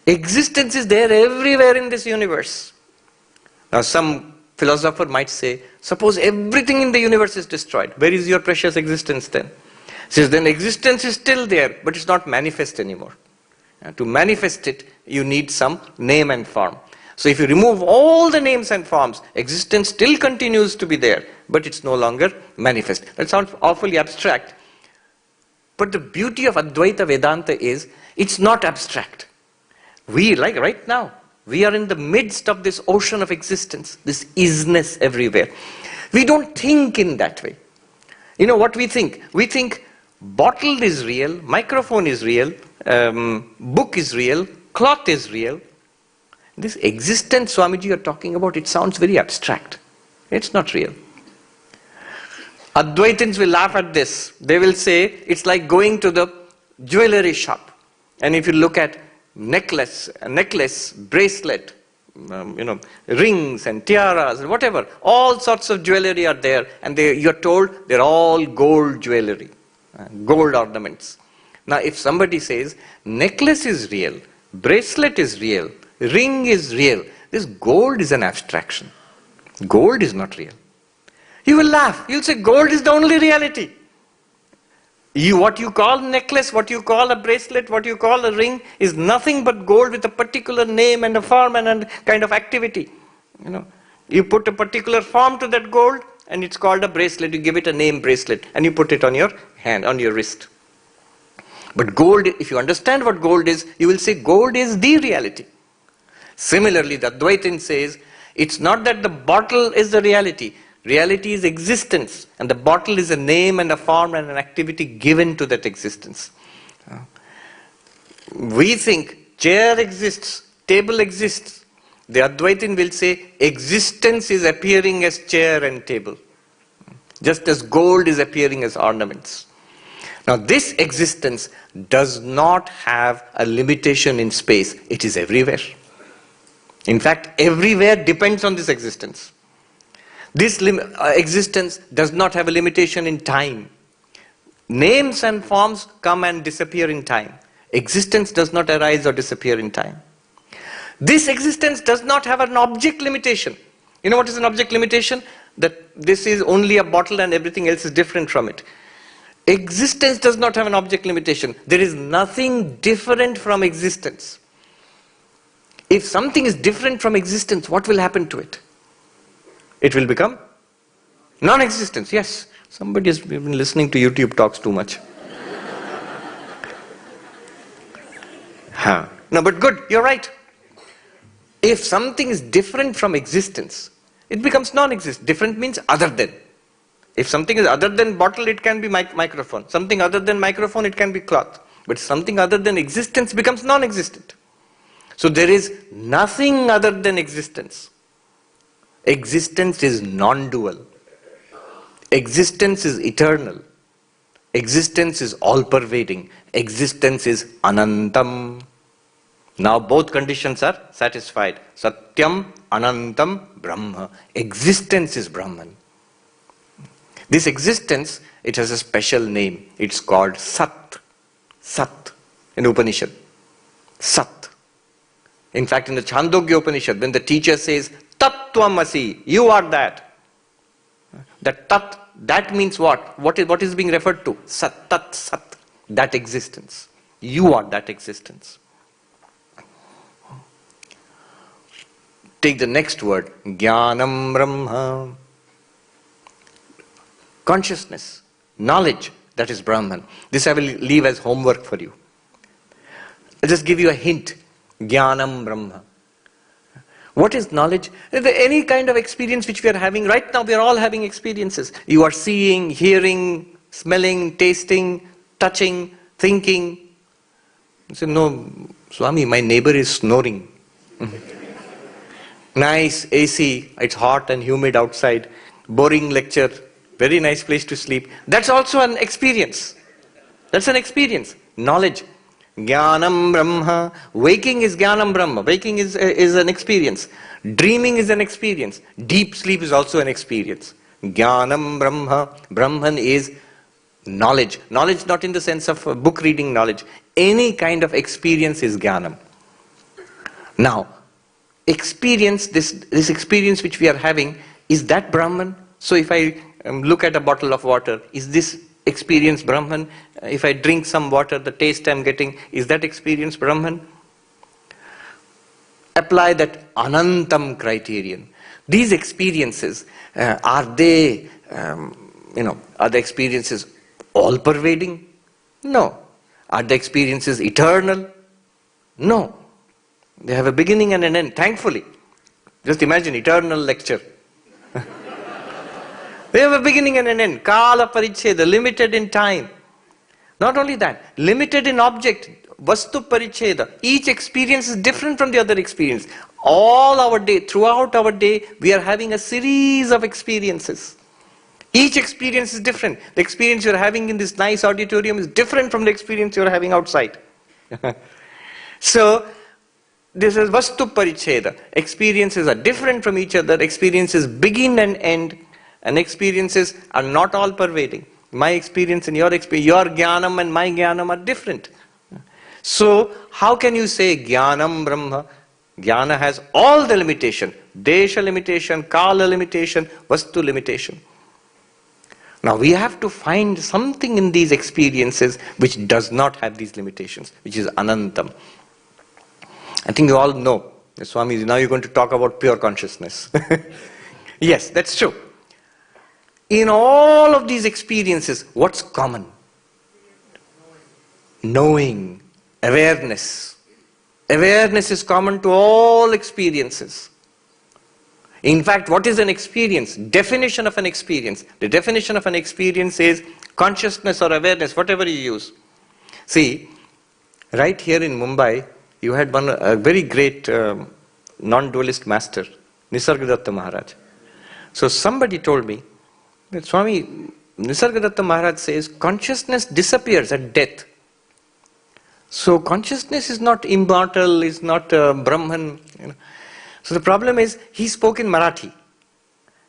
Existence is there everywhere in this universe. Now some philosopher might say, suppose everything in the universe is destroyed. Where is your precious existence then? He says, then existence is still there, but it's not manifest anymore. To manifest it, you need some name and form. So if you remove all the names and forms, existence still continues to be there, but it's no longer manifest. That sounds awfully abstract. But the beauty of Advaita Vedanta is, it's not abstract. We, like right now, we are in the midst of this ocean of existence, this isness everywhere. We don't think in that way. You know what we think? We think bottle is real, microphone is real, book is real, cloth is real. This existence, Swamiji, you're talking about, it sounds very abstract. It's not real. Advaitins will laugh at this. They will say, it's like going to the jewelry shop. And if you look at necklace, bracelet, rings and tiaras and whatever, all sorts of jewelry are there, and you're told they're all gold jewelry, gold ornaments. Now, if somebody says, necklace is real, bracelet is real, ring is real, this gold is an abstraction. Gold is not real. You will laugh. You'll say, gold is the only reality. What you call necklace, what you call a bracelet, what you call a ring is nothing but gold with a particular name and a form and a kind of activity. You put a particular form to that gold and it's called a bracelet. You give it a name, bracelet, and you put it on your hand, on your wrist. But gold, if you understand what gold is, you will say gold is the reality. Similarly, the Advaitin says, it's not that the bottle is the reality. Reality is existence, and the bottle is a name and a form and an activity given to that existence. We think chair exists, table exists. The Advaitin will say existence is appearing as chair and table, just as gold is appearing as ornaments. Now this existence does not have a limitation in space. It is everywhere. In fact, everywhere depends on this existence. This existence does not have a limitation in time. Names and forms come and disappear in time. Existence does not arise or disappear in time. This existence does not have an object limitation. You know what is an object limitation? That this is only a bottle and everything else is different from it. Existence does not have an object limitation. There is nothing different from existence. If something is different from existence, what will happen to it? It will become non-existence. Yes, somebody has been listening to YouTube talks too much. No, but good, you're right. If something is different from existence, it becomes non-existent. Different means other than. If something is other than bottle, it can be microphone. Something other than microphone, it can be cloth. But something other than existence becomes non-existent. So there is nothing other than existence. Existence is non-dual. Existence is eternal. Existence is all-pervading. Existence is anantam. Now both conditions are satisfied. Satyam, anantam, Brahma. Existence is Brahman. This existence, it has a special name. It's called Sat. Sat in Upanishad. Sat. In fact, in the Chandogya Upanishad, when the teacher says Tattvamasi. You are that. That tat, that means what? What is being referred to? Sat, tat, sat. That existence. You are that existence. Take the next word. Jnanam Brahma. Consciousness. Knowledge. That is Brahman. This I will leave as homework for you. I'll just give you a hint. Jnanam Brahma. What is knowledge? Any kind of experience which we are having. Right now we are all having experiences. You are seeing, hearing, smelling, tasting, touching, thinking. You say, no, Swami, my neighbor is snoring. Nice, AC, it's hot and humid outside. Boring lecture, very nice place to sleep. That's also an experience. That's an experience. Knowledge. Jnanam Brahma. Waking is Jnanam Brahma. Waking is an experience. Dreaming is an experience. Deep sleep is also an experience. Jnanam Brahma. Brahman is knowledge. Knowledge not in the sense of book reading knowledge. Any kind of experience is Jnanam. Now, experience, this experience which we are having, is that Brahman? So if I look at a bottle of water, is this experience Brahman? If I drink some water, the taste I am getting, is that experience Brahman? Apply that Anantam criterion. These experiences, are they, are the experiences all pervading? No. Are the experiences eternal? No. They have a beginning and an end, thankfully. Just imagine, eternal lecture. They have a beginning and an end. Kala paricheda, limited in time. Not only that, limited in object. Vastu paricheda. Each experience is different from the other experience. All our day, throughout our day, we are having a series of experiences. Each experience is different. The experience you are having in this nice auditorium is different from the experience you are having outside. So, this is Vastu Paricheda. Experiences are different from each other. Experiences begin and end. And experiences are not all pervading. My experience and your Jnanam and my Jnanam are different. So, how can you say Jnanam Brahma? Jnana has all the limitation. Desha limitation, Kala limitation, Vastu limitation. Now we have to find something in these experiences which does not have these limitations, which is Anantam. I think you all know, Swami, now you're going to talk about pure consciousness. Yes, that's true. In all of these experiences, what's common? Knowing, awareness. Awareness is common to all experiences. In fact, what is an experience? Definition of an experience. The definition of an experience is consciousness or awareness, whatever you use. See, right here in Mumbai, you had a very great non-dualist master, Nisargadatta Maharaj. So somebody told me that Swami, Nisargadatta Maharaj says consciousness disappears at death. So consciousness is not immortal, is not Brahman. So the problem is, he spoke in Marathi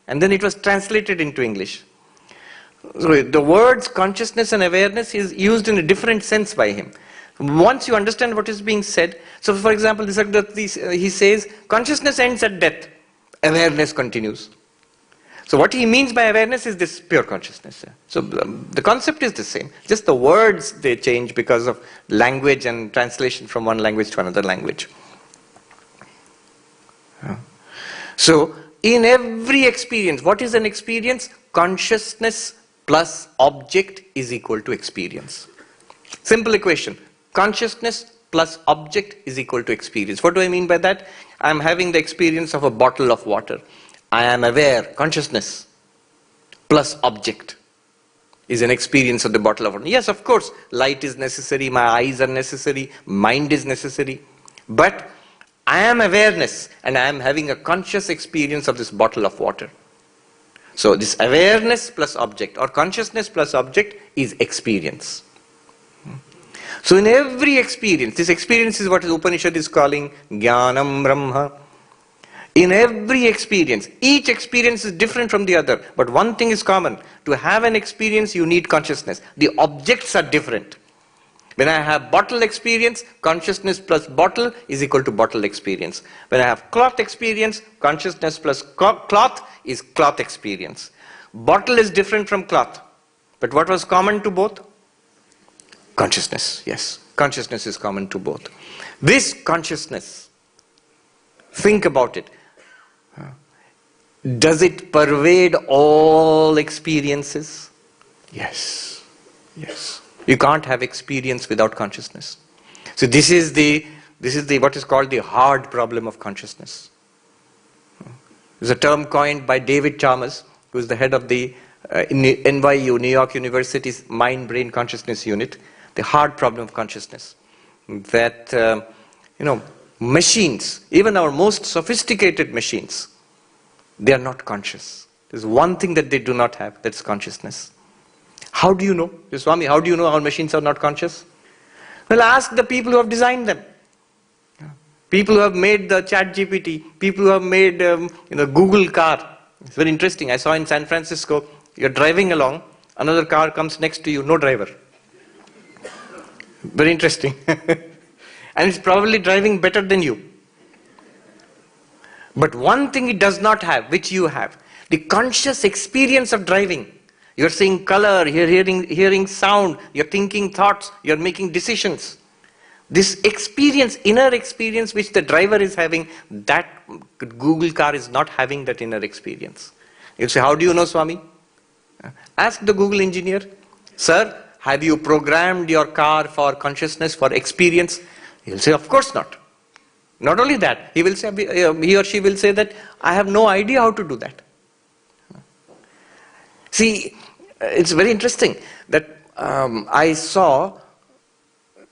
and then it was translated into English. So the words consciousness and awareness is used in a different sense by him. Once you understand what is being said, so for example, he says consciousness ends at death, awareness continues. So what he means by awareness is this pure consciousness. So the concept is the same, just the words they change because of language and translation from one language to another language. So in every experience, what is an experience? Consciousness plus object is equal to experience. Simple equation. Consciousness plus object is equal to experience. What do I mean by that? I am having the experience of a bottle of water. I am aware, consciousness plus object is an experience of the bottle of water. Yes, of course, light is necessary, my eyes are necessary, mind is necessary. But I am awareness and I am having a conscious experience of this bottle of water. So this awareness plus object or consciousness plus object is experience. So in every experience, this experience is what the Upanishad is calling Jnanam Brahma. In every experience, each experience is different from the other, but one thing is common. To have an experience, you need consciousness. The objects are different. When I have bottle experience, consciousness plus bottle is equal to bottle experience. When I have cloth experience, consciousness plus cloth is cloth experience. Bottle is different from cloth. But what was common to both? Consciousness, yes. Consciousness is common to both. This consciousness, think about it. Does it pervade all experiences? Yes. Yes. You can't have experience without consciousness. So this is the what is called the hard problem of consciousness. There's a term coined by David Chalmers, who is the head of the NYU, New York University's Mind-Brain Consciousness Unit, the hard problem of consciousness. That, machines, even our most sophisticated machines, they are not conscious. There's one thing that they do not have, that's consciousness. How do you know? Swami, how do you know our machines are not conscious? Well, ask the people who have designed them. People who have made the ChatGPT, people who have made Google car. It's very interesting. I saw in San Francisco, you're driving along, another car comes next to you, no driver. Very interesting. And it's probably driving better than you. But one thing it does not have, which you have, the conscious experience of driving. You're seeing color, you're hearing sound, you're thinking thoughts, you're making decisions. This experience, inner experience which the driver is having, that Google car is not having that inner experience. You'll say, how do you know, Swami? Ask the Google engineer, sir, have you programmed your car for consciousness, for experience? He'll say, of course not. Not only that, he or she will say that, I have no idea how to do that. See, it's very interesting that I saw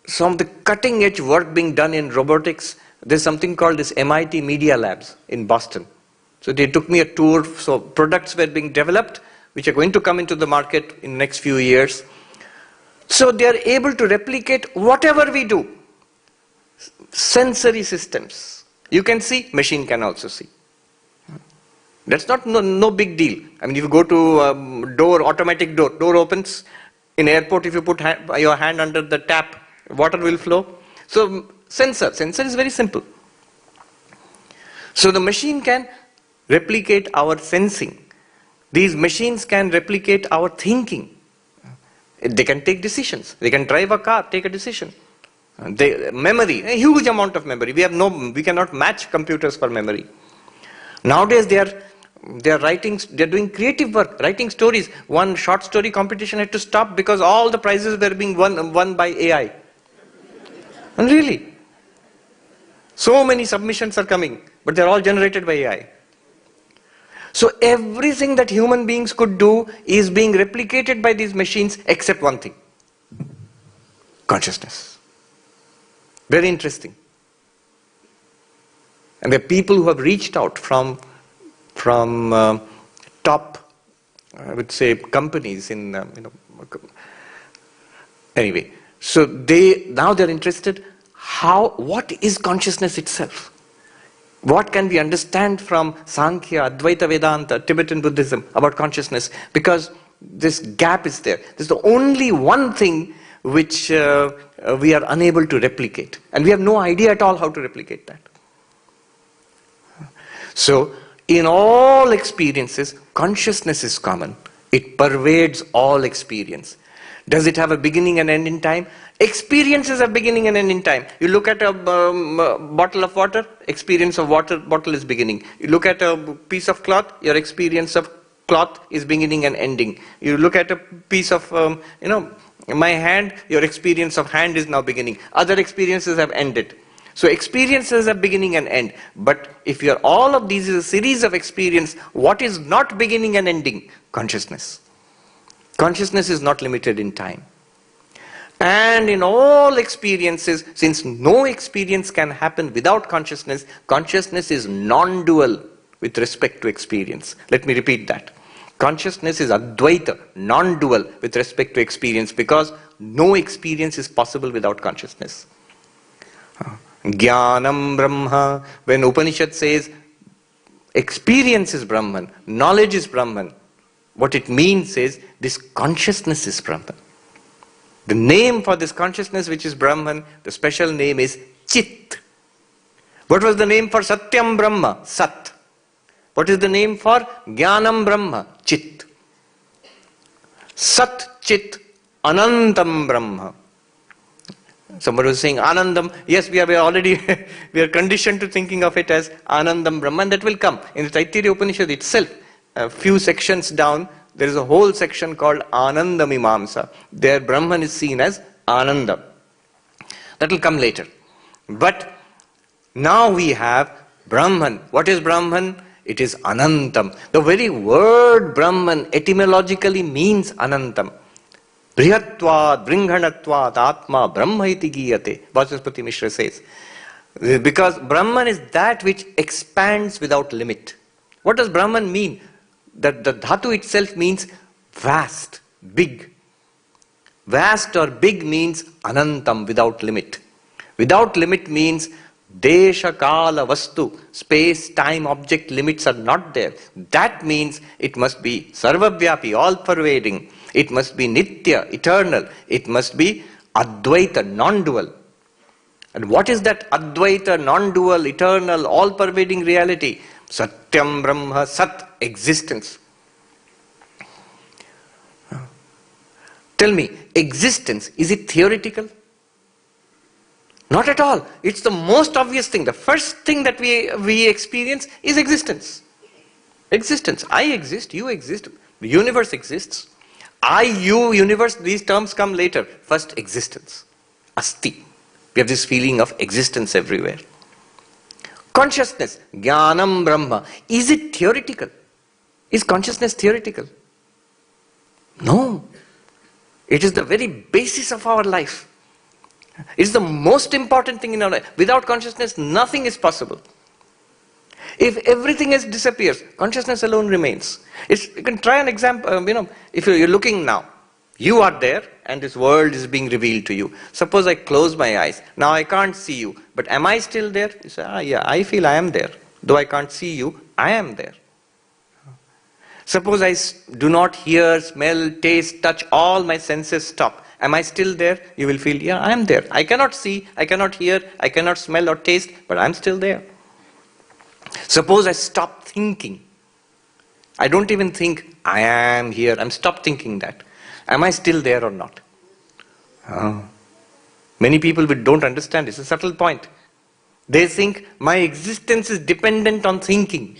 some of the cutting edge work being done in robotics. There's something called this MIT Media Labs in Boston. So they took me a tour. So products were being developed, which are going to come into the market in the next few years. So they are able to replicate whatever we do. Sensory systems. You can see, machine can also see. That's not no big deal. I mean, if you go to automatic door opens. In airport, if you put your hand under the tap, water will flow. So sensor is very simple. So the machine can replicate our sensing. These machines can replicate our thinking. They can take decisions. They can drive a car, take a decision. Memory, a huge amount of memory. We cannot match computers for memory. Nowadays they are doing creative work, writing stories. One short story competition had to stop because all the prizes were being won by AI. And really, so many submissions are coming, but they're all generated by AI. So everything that human beings could do is being replicated by these machines except one thing. Consciousness. Very interesting. And there are people who have reached out from top, I would say, companies in, anyway. So now they're interested, what is consciousness itself? What can we understand from Sankhya, Advaita Vedanta, Tibetan Buddhism about consciousness? Because this gap is there. There's the only one thing which we are unable to replicate. And we have no idea at all how to replicate that. So, in all experiences, consciousness is common. It pervades all experience. Does it have a beginning and end in time? Experiences have beginning and end in time. You look at a bottle of water, experience of water bottle is beginning. You look at a piece of cloth, your experience of cloth is beginning and ending. You look at a piece of, my hand, your experience of hand is now beginning. Other experiences have ended. So experiences have beginning and end. But if all of these is a series of experience, what is not beginning and ending? Consciousness. Consciousness is not limited in time. And in all experiences, since no experience can happen without consciousness, consciousness is non-dual with respect to experience. Let me repeat that. Consciousness is Advaita, non-dual with respect to experience, because no experience is possible without consciousness. Jnanam Brahma, when Upanishad says experience is Brahman, knowledge is Brahman, what it means is this consciousness is Brahman. The name for this consciousness which is Brahman, the special name is Chit. What was the name for Satyam Brahma? Sat. What is the name for Jnanam Brahma? Chit. Sat Chit Anantam Brahma. Somebody was saying Anandam. Yes, we are already we are conditioned to thinking of it as Anandam Brahman. That will come in the Taittiriya Upanishad itself. A few sections down, there is a whole section called Anandamimamsa. There Brahman is seen as Anandam. That will come later. But now we have Brahman. What is Brahman? It is Anantam. The very word Brahman etymologically means Anantam. Brihatvad, Bringhanatvad, Atma, Brahma iti giyate. Vachaspati Mishra says. Because Brahman is that which expands without limit. What does Brahman mean? That the dhatu itself means vast, big. Vast or big means Anantam, without limit. Without limit means Desha, Kala, Vastu, space, time, object, limits are not there. That means it must be Sarvavyapi, all-pervading. It must be Nitya, eternal. It must be Advaita, non-dual. And what is that Advaita, non-dual, eternal, all-pervading reality? Satyam Brahma, Sat, existence. Tell me, existence, is it theoretical? Not at all. It's the most obvious thing. The first thing that we experience is existence. Existence. I exist, you exist, the universe exists. I, you, universe, these terms come later. First, existence. Asti. We have this feeling of existence everywhere. Consciousness. Jnanam Brahma. Is it theoretical? Is consciousness theoretical? No. It is the very basis of our life. It's the most important thing in our life. Without consciousness, nothing is possible. If everything else disappears, consciousness alone remains. You can try an example, if you're looking now, you are there and this world is being revealed to you. Suppose I close my eyes. Now I can't see you, but am I still there? You say, yeah, I feel I am there. Though I can't see you, I am there. Suppose I do not hear, smell, taste, touch, all my senses stop. Am I still there? You will feel, yeah, I am there. I cannot see, I cannot hear, I cannot smell or taste, but I'm still there. Suppose I stop thinking. I don't even think, I am here. I'm stopped thinking that. Am I still there or not? Many people don't understand. It's a subtle point. They think my existence is dependent on thinking.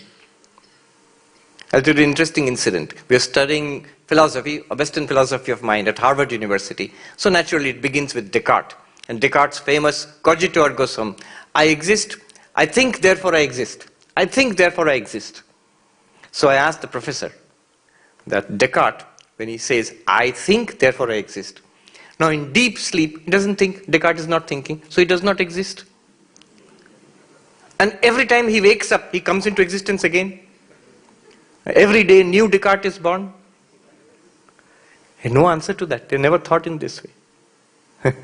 I'll tell you an interesting incident. We are studying philosophy, a Western philosophy of mind at Harvard University. So naturally it begins with Descartes. And Descartes' famous cogito ergo sum. I exist, I think, therefore I exist. I think, therefore I exist. So I asked the professor that Descartes, when he says, I think, therefore I exist. Now in deep sleep, he doesn't think, Descartes is not thinking, so he does not exist. And every time he wakes up, he comes into existence again. Every day, new Descartes is born. No answer to that. They never thought in this way.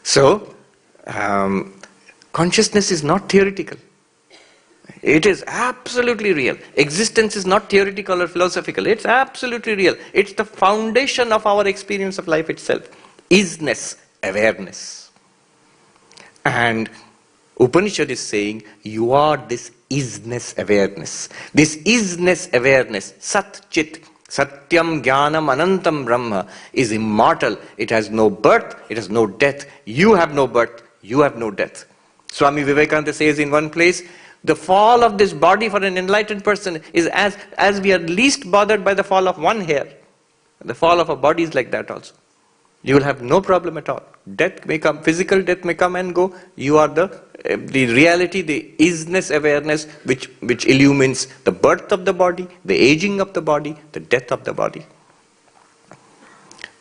So, consciousness is not theoretical. It is absolutely real. Existence is not theoretical or philosophical. It's absolutely real. It's the foundation of our experience of life itself. Isness, awareness. And Upanishad is saying, you are this isness awareness. This isness awareness, Sat Chit, Satyam Jnanam Anantam Brahma, is immortal. It has no birth, it has no death. You have no birth, you have no death. Swami Vivekananda says in one place, the fall of this body for an enlightened person is as we are least bothered by the fall of one hair. The fall of a body is like that also. You will have no problem at all. Death may come, physical death may come and go. You are the reality, the isness awareness which illumines the birth of the body, the aging of the body, the death of the body.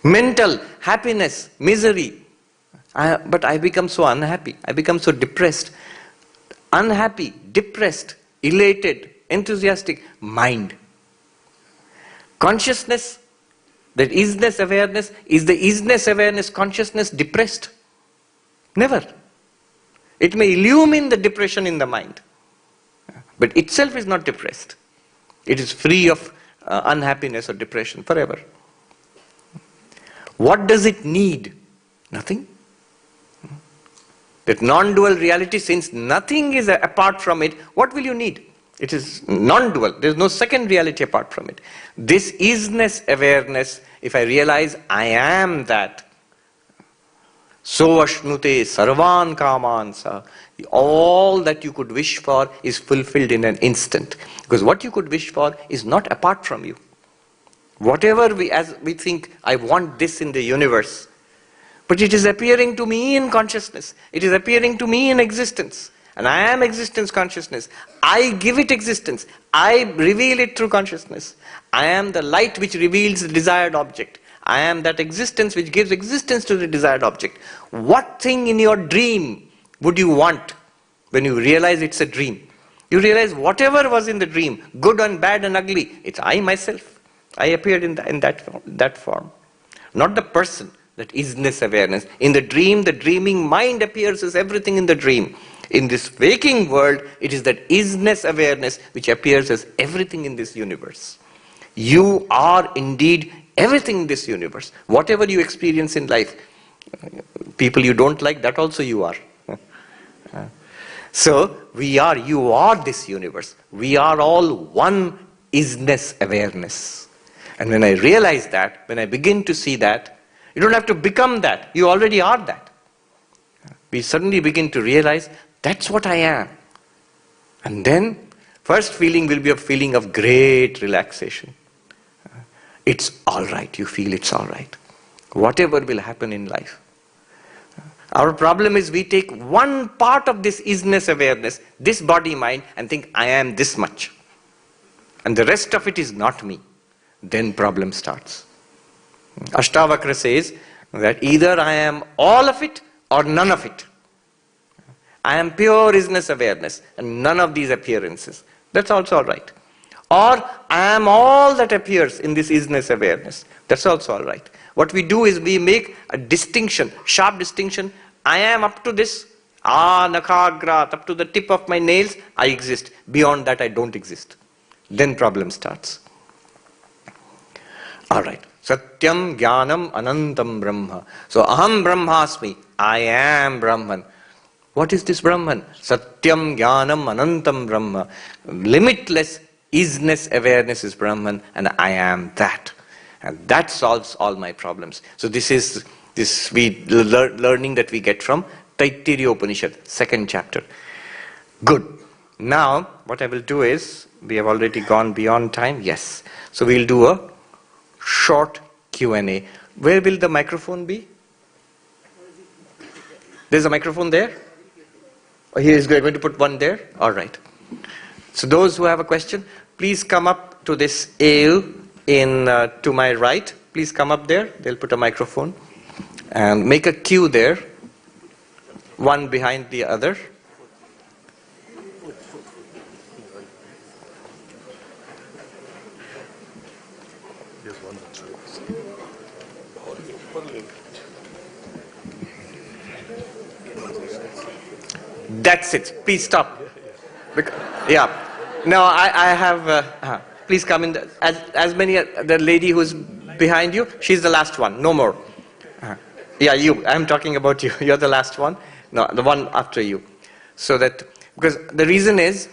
Mental, happiness, misery. But I become so unhappy. I become so depressed. Unhappy, depressed, elated, enthusiastic, mind. Consciousness, that isness awareness, is the isness awareness consciousness depressed? Never. It may illumine the depression in the mind, but itself is not depressed. It is free of unhappiness or depression forever. What does it need? Nothing. That non-dual reality, since nothing is apart from it, what will you need? It is non-dual. There is no second reality apart from it. This isness awareness, if I realize I am that, so ashnute sarvan kamansa, all that you could wish for is fulfilled in an instant. Because what you could wish for is not apart from you. Whatever as we think, I want this in the universe, but it is appearing to me in consciousness. It is appearing to me in existence. And I am existence consciousness. I give it existence. I reveal it through consciousness. I am the light which reveals the desired object. I am that existence which gives existence to the desired object. What thing in your dream would you want when you realize it's a dream? You realize whatever was in the dream, good and bad and ugly, it's I myself. I appeared in that form. Not the person, that isness awareness. In the dream, the dreaming mind appears as everything in the dream. In this waking world, it is that isness awareness which appears as everything in this universe. You are indeed everything in this universe. Whatever you experience in life, people you don't like, that also you are. So, you are this universe. We are all one isness awareness. And when I realize that, when I begin to see that, you don't have to become that. You already are that. We suddenly begin to realize that's what I am. And then, first feeling will be a feeling of great relaxation. It's all right. You feel it's all right. Whatever will happen in life. Our problem is we take one part of this isness awareness, this body mind, and think I am this much. And the rest of it is not me. Then problem starts. Ashtavakra says that either I am all of it or none of it. I am pure isness awareness and none of these appearances. That's also all right. Or I am all that appears in this isness awareness. That's also all right. What we do is we make a distinction, sharp distinction. I am up to this, nakhagrat, up to the tip of my nails, I exist. Beyond that I don't exist. Then problem starts. All right. Satyam Jnanam Anantam Brahma. So Aham Brahmasmi. I am Brahman. What is this Brahman? Satyam Jnanam Anantam Brahma. Limitless isness awareness is Brahman, and I am that. And that solves all my problems. So this is learning that we get from Taittiriya Upanishad, 2nd chapter. Good. Now, what I will do is, we have already gone beyond time. Yes. So we'll do a short Q&A. Where will the microphone be? There's a microphone there? Oh, he is going to put one there? All right. So those who have a question, please come up to this aisle to my right. Please come up there. They'll put a microphone. And make a queue there. One behind the other. That's it. Please stop. Yeah. No, I have. Please come in. As many. The lady who's behind you, she's the last one. No more. Yeah, you. I'm talking about you. You're the last one. No, the one after you. So that, because the reason is,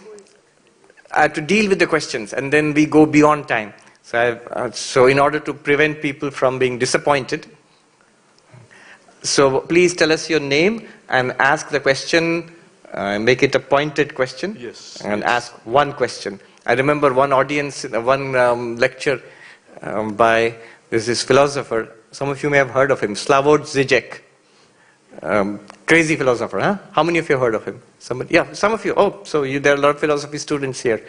I have to deal with the questions, and then we go beyond time. So so in order to prevent people from being disappointed, so please tell us your name and ask the question. Make it a pointed question. Yes. And ask one question. I remember one audience, one lecture by this philosopher. Some of you may have heard of him, Slavoj Žižek. Crazy philosopher, huh? How many of you heard of him? Somebody? Yeah, some of you. Oh, so there are a lot of philosophy students here.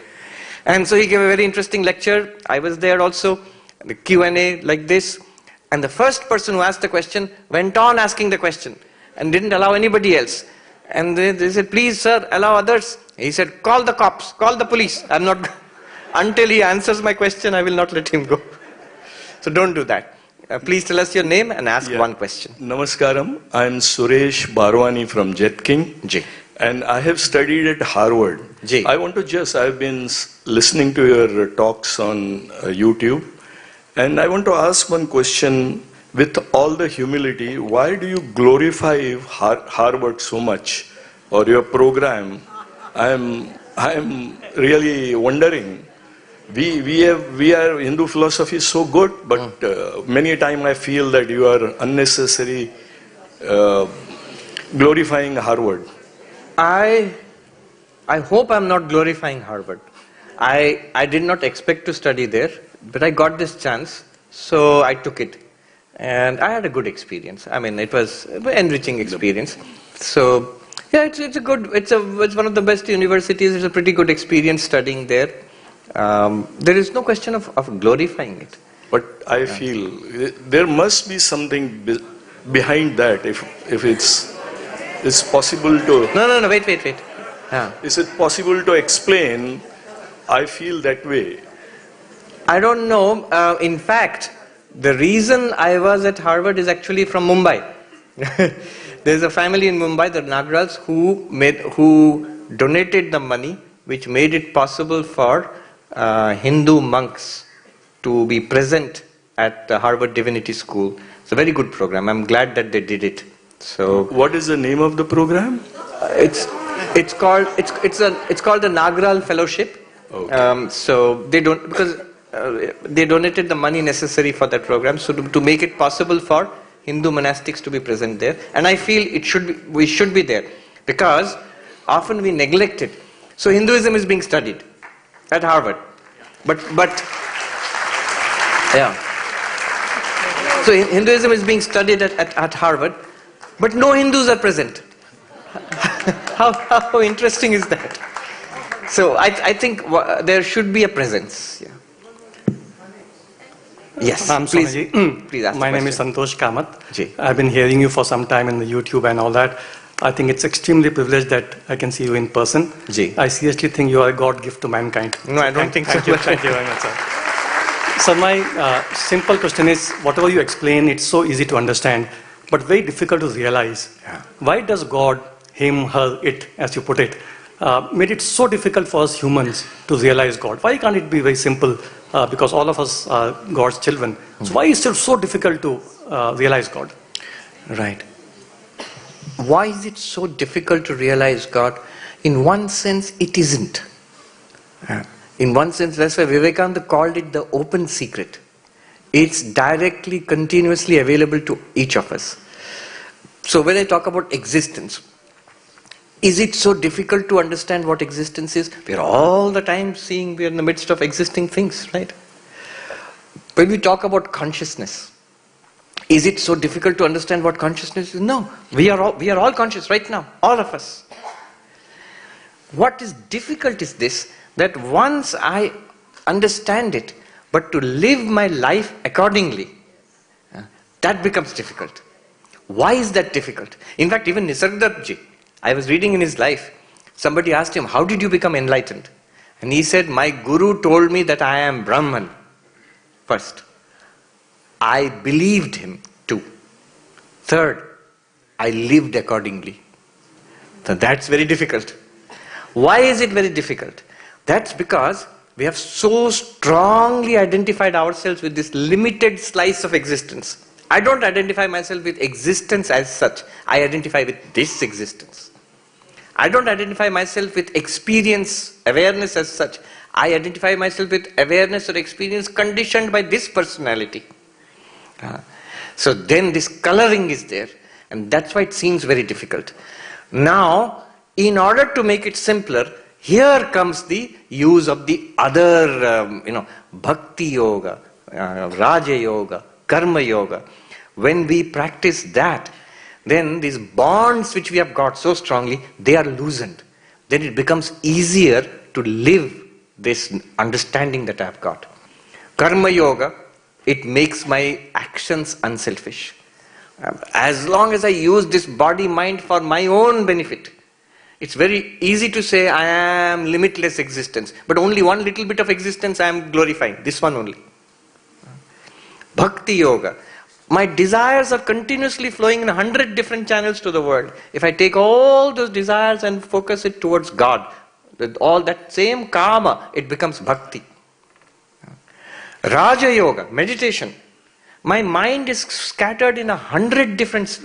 And so he gave a very interesting lecture. I was there also. The Q&A like this. And the first person who asked the question went on asking the question and didn't allow anybody else. And they said, please sir, allow others. He said, call the cops, call the police. I'm not, until he answers my question, I will not let him go. So don't do that. Please tell us your name and ask one question. Namaskaram, I'm Suresh Barwani from Jet King. J. And I have studied at Harvard. J. I've been listening to your talks on YouTube. And I want to ask one question. with all the humility, why do you glorify Harvard so much, or your program? I am really wondering. We are Hindu philosophy is so good, but many a time I feel that you are unnecessary glorifying Harvard. I hope I'm not glorifying Harvard. I did not expect to study there, but I got this chance, so I took it. And I had a good experience. I mean, it was an enriching experience. So, yeah, it's one of the best universities. It's a pretty good experience studying there. There is no question of glorifying it. But I feel there must be something behind that, if it's possible to... No, wait. Is it possible to explain? I feel that way. I don't know. In fact, the reason I was at Harvard is actually from Mumbai. There's a family in Mumbai, the Nagrals, who donated the money, which made it possible for Hindu monks to be present at the Harvard Divinity School. It's a very good program. I'm glad that they did it. So, what is the name of the program? It's called the Nagral Fellowship. Okay. So they don't, because they donated the money necessary for that program. So to make it possible for Hindu monastics to be present there, and I feel we should be there, because often we neglect it. So Hinduism is being studied at Harvard, but yeah. So Hinduism is being studied at Harvard, but no Hindus are present. How interesting is that? So I think there should be a presence. Yeah. Yes, please ask. My name is Santosh Kamath. Ji. I've been hearing you for some time in the YouTube and all that. I think it's extremely privileged that I can see you in person. Ji. I seriously think you are a God gift to mankind. No, I don't think so. Thank you very much, sir. So my simple question is, whatever you explain, it's so easy to understand, but very difficult to realize. Yeah. Why does God, him, her, it, as you put it, made it so difficult for us humans to realize God? Why can't it be very simple? Because all of us are God's children. So why is it so difficult to realize God? Right. Why is it so difficult to realize God? In one sense, it isn't. In one sense, that's why Vivekananda called it the open secret. It's directly, continuously available to each of us. So when I talk about existence, is it so difficult to understand what existence is? We're all the time seeing we're in the midst of existing things, right? When we talk about consciousness, is it so difficult to understand what consciousness is? No. We are all conscious right now, all of us. What is difficult is this, that once I understand it, but to live my life accordingly, that becomes difficult. Why is that difficult? In fact, even Nisargadatta, I was reading in his life, somebody asked him, how did you become enlightened? And he said, my guru told me that I am Brahman. First, I believed him. 2. Third, I lived accordingly. So that's very difficult. Why is it very difficult? That's because we have so strongly identified ourselves with this limited slice of existence. I don't identify myself with existence as such. I identify with this existence. I don't identify myself with experience, awareness as such. I identify myself with awareness or experience conditioned by this personality. So then this coloring is there, and that's why it seems very difficult. Now, in order to make it simpler, here comes the use of the other, bhakti yoga, raja yoga, karma yoga. When we practice that, then these bonds which we have got so strongly, they are loosened. Then it becomes easier to live this understanding that I have got. Karma yoga, it makes my actions unselfish. As long as I use this body mind for my own benefit, it's very easy to say I am limitless existence, but only one little bit of existence I am glorifying, this one only. Bhakti yoga, my desires are continuously flowing in 100 different channels to the world. If I take all those desires and focus it towards God, all that same karma, it becomes bhakti. Raja yoga, meditation. My mind is scattered in 100 different,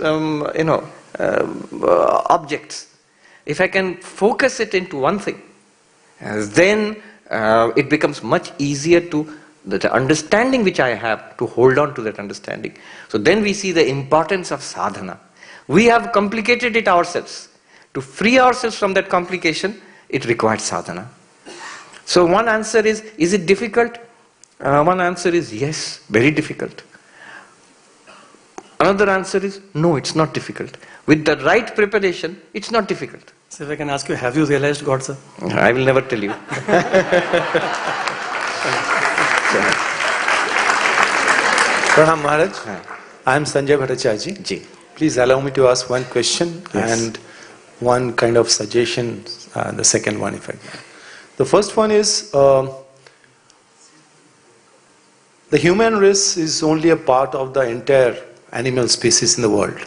objects. If I can focus it into one thing, then it becomes much easier to the understanding which I have to hold on to that understanding. So then we see the importance of sadhana. We have complicated it ourselves. To free ourselves from that complication, it requires sadhana. So one answer is it difficult? One answer is yes, very difficult. Another answer is no, it's not difficult. With the right preparation, it's not difficult. So if I can ask you, have you realized God, sir? I will never tell you. Pranam Maharaj, I am Sanjay Bhattacharya. Ji. Please allow me to ask one question and one kind of suggestion, the second one if I can. The first one is, the human race is only a part of the entire animal species in the world.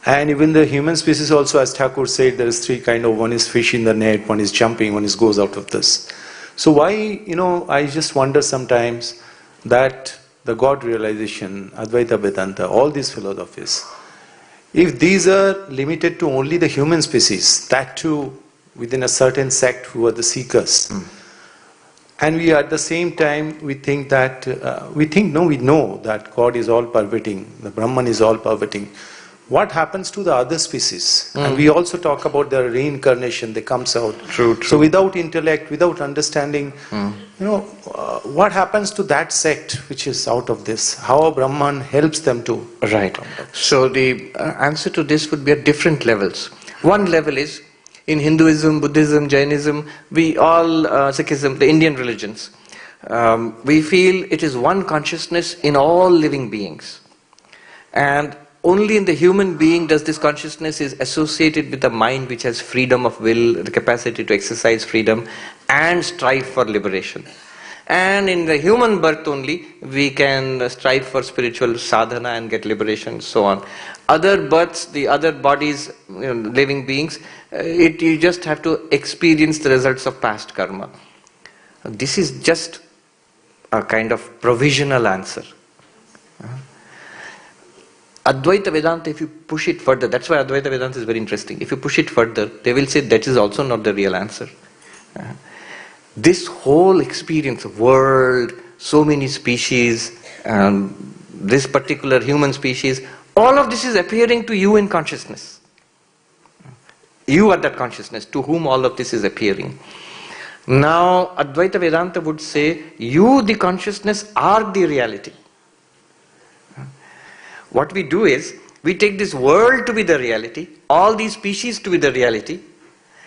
And even the human species also, as Thakur said, there is three kind of, one is fish in the net, one is jumping, one is goes out of this. So why, I just wonder sometimes that the God realization, Advaita Vedanta, all these philosophies, if these are limited to only the human species, that too within a certain sect who are the seekers, and we at the same time we think that, we know that God is all pervading, the Brahman is all pervading. What happens to the other species? And we also talk about their reincarnation, they comes out. True. So without intellect, without understanding, what happens to that sect which is out of this? How Brahman helps them to... Right. So the answer to this would be at different levels. One level is, in Hinduism, Buddhism, Jainism, we all, Sikhism, the Indian religions, we feel it is one consciousness in all living beings. And only in the human being does this consciousness is associated with the mind which has freedom of will, the capacity to exercise freedom and strive for liberation. And in the human birth only, we can strive for spiritual sadhana and get liberation and so on. Other births, the other bodies, living beings, you just have to experience the results of past karma. This is just a kind of provisional answer. Advaita Vedanta, if you push it further, that's why Advaita Vedanta is very interesting. If you push it further, they will say that is also not the real answer. This whole experience of world, so many species, this particular human species, all of this is appearing to you in consciousness. You are that consciousness to whom all of this is appearing. Now, Advaita Vedanta would say, you, the consciousness, are the reality. What we do is, we take this world to be the reality, all these species to be the reality,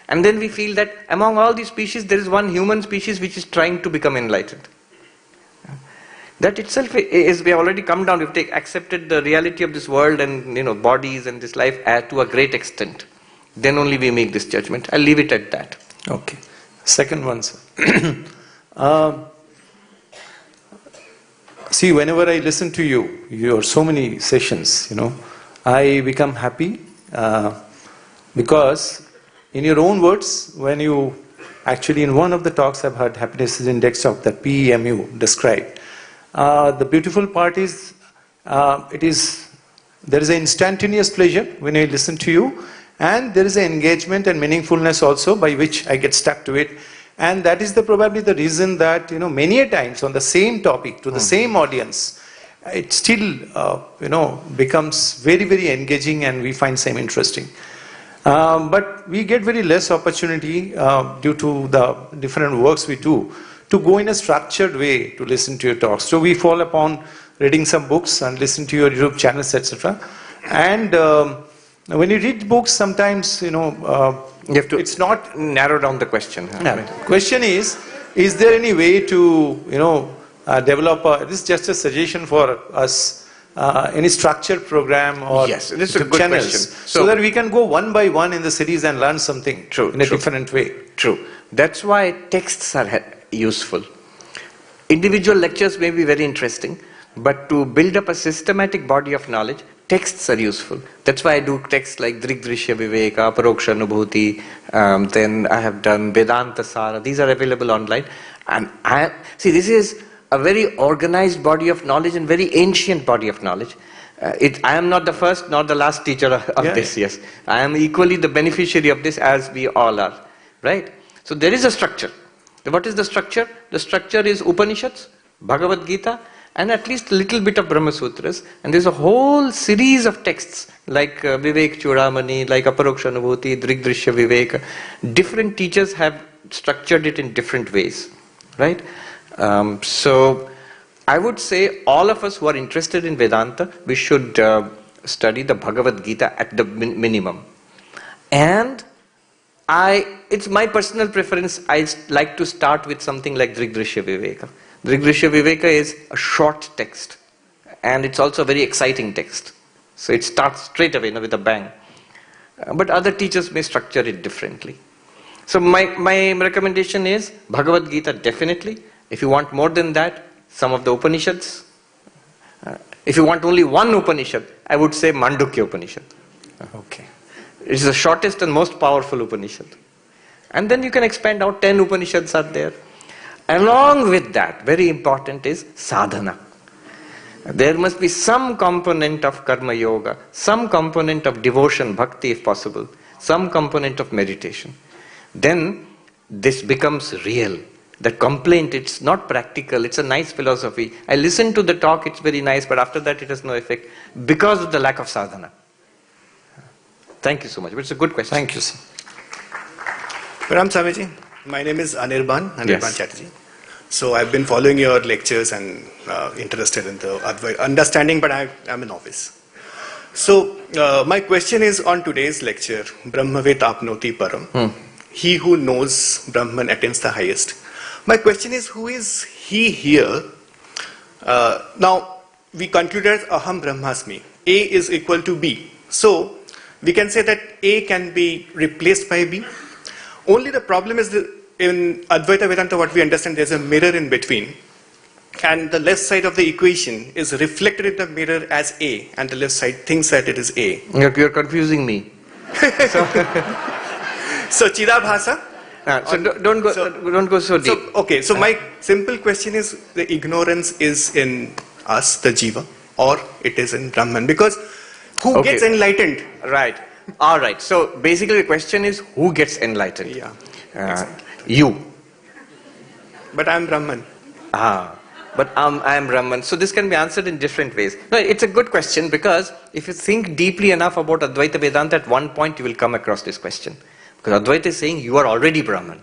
and then we feel that among all these species, there is one human species which is trying to become enlightened. That itself is, we have already come down, we've accepted the reality of this world and bodies and this life to a great extent. Then only we make this judgment. I'll leave it at that. Okay. Second one, sir. See, whenever I listen to you, your so many sessions, I become happy because in your own words, when you actually in one of the talks I've heard, happiness is index of that PEMU described. The beautiful part is, there is an instantaneous pleasure when I listen to you, and there is an engagement and meaningfulness also by which I get stuck to it. And that is probably the reason that, many a times on the same topic, to the same audience, it still, becomes very, very engaging and we find same interesting. But we get very less opportunity due to the different works we do to go in a structured way to listen to your talks. So we fall upon reading some books and listen to your YouTube channels, etc. And when you read books, sometimes, you have to it's not narrow down the question. Question is there any way to, develop this is just a suggestion for us, any structured program or yes, this is a good channels, question. so that we can go one by one in the series and learn something in a different way. True. That's why texts are useful. Individual lectures may be very interesting, but to build up a systematic body of knowledge, texts are useful. That's why I do texts like Drigdrishya Viveka, Paroksha Anubhuti, then I have done Vedanta Sara. These are available online. And this is a very organized body of knowledge and very ancient body of knowledge. I am not the first nor the last teacher of this, yes. I am equally the beneficiary of this as we all are, right? So there is a structure. What is the structure? The structure is Upanishads, Bhagavad Gita, and at least a little bit of Brahma Sutras. And there's a whole series of texts like Vivek Chudamani, like Aparoksha Anubhuti, Drigdrishya Viveka. Different teachers have structured it in different ways, right? So I would say all of us who are interested in Vedanta, we should study the Bhagavad Gita at the minimum. And it's my personal preference, I like to start with something like Drigdrishya Viveka. Drigdrishya Viveka is a short text, and it's also a very exciting text. So it starts straight away, with a bang. But other teachers may structure it differently. So my recommendation is Bhagavad Gita definitely. If you want more than that, some of the Upanishads. If you want only one Upanishad, I would say Mandukya Upanishad. Okay. It's the shortest and most powerful Upanishad. And then you can expand out, 10 Upanishads are there. Along with that, very important is sadhana. There must be some component of karma yoga, some component of devotion, bhakti if possible, some component of meditation. Then this becomes real. The complaint, it's not practical, it's a nice philosophy. I listen to the talk, it's very nice, but after that it has no effect because of the lack of sadhana. Thank you so much. It's a good question. Thank you, sir. Ram Swamiji, my name is Anirban Yes. Chatterjee. So I've been following your lectures and interested in the understanding, but I'm a novice. So my question is on today's lecture, Brahmavet apnoti param. He who knows Brahman attains the highest. My question is, who is he here? Now, we concluded Aham Brahmasmi. A is equal to B. So we can say that A can be replaced by B. Only the problem is that in Advaita Vedanta, what we understand, there's a mirror in between. And the left side of the equation is reflected in the mirror as A, and the left side thinks that it is A. You're confusing me. So Chidabhasa. Don't go so deep. So my simple question is, the ignorance is in us, the jiva, or it is in Brahman? Because who gets enlightened? Right. All right. So basically the question is, who gets enlightened? Yeah. Exactly. You. But I'm Brahman. But I am Brahman. So this can be answered in different ways. No, it's a good question, because if you think deeply enough about Advaita Vedanta, at one point you will come across this question. Because Advaita is saying you are already Brahman.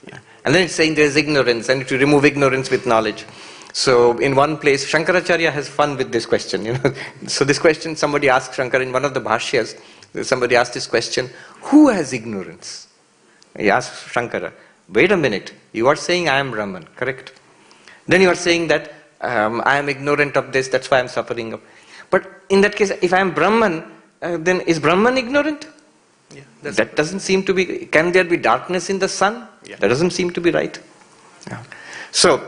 Yeah. And then it's saying there is ignorance, and to remove ignorance with knowledge. So in one place, Shankaracharya has fun with this question. So this question, somebody asked Shankara in one of the bhashyas, somebody asked this question, who has ignorance? He asked Shankara, wait a minute, you are saying I am Brahman, correct? Then you are saying that I am ignorant of this, that's why I am suffering. But in that case, if I am Brahman, then is Brahman ignorant? Yeah, that doesn't seem to be. Can there be darkness in the sun? Yeah. That doesn't seem to be right. Yeah. So,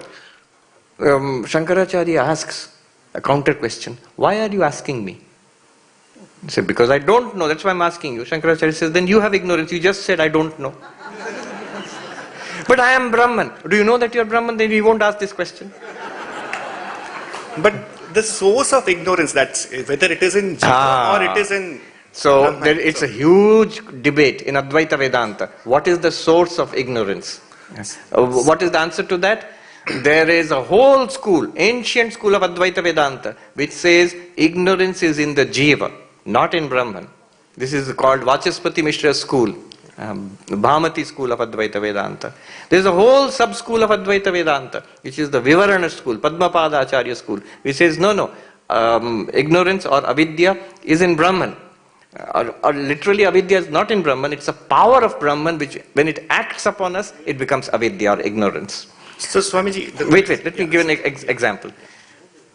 Shankaracharya asks a counter question. Why are you asking me? He said, because I don't know, that's why I'm asking you. Shankaracharya says, then you have ignorance. You just said, I don't know. But I am Brahman. Do you know that you are Brahman? Then you won't ask this question. But the source of ignorance, that's whether it is in jiva or it is in So Brahman. it's a huge debate in Advaita Vedanta. What is the source of ignorance? Yes. What is the answer to that? There is a whole school, ancient school of Advaita Vedanta, which says ignorance is in the jiva, not in Brahman. This is called Vachaspati Mishra school, Bhamati school of Advaita Vedanta. There is a whole sub-school of Advaita Vedanta, which is the Vivarana school, Padmapada Acharya school, which says no, ignorance or avidya is in Brahman. Or literally avidya is not in Brahman, it's a power of Brahman which when it acts upon us, it becomes avidya or ignorance. So Swamiji... Wait, let me give an example.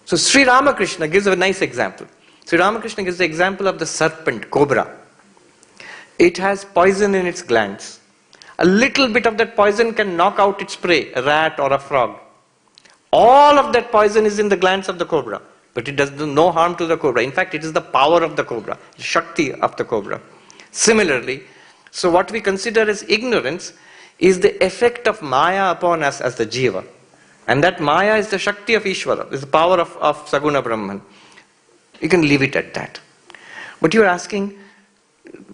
So Sri Ramakrishna gives a nice example. Sri Ramakrishna gives the example of the serpent, cobra. It has poison in its glands. A little bit of that poison can knock out its prey, a rat or a frog. All of that poison is in the glands of the cobra. But it does no harm to the cobra. In fact, it is the power of the cobra, Shakti of the cobra. Similarly, so what we consider as ignorance is the effect of Maya upon us as the jiva. And that Maya is the Shakti of Ishvara, is the power of Saguna Brahman. You can leave it at that. But you're asking,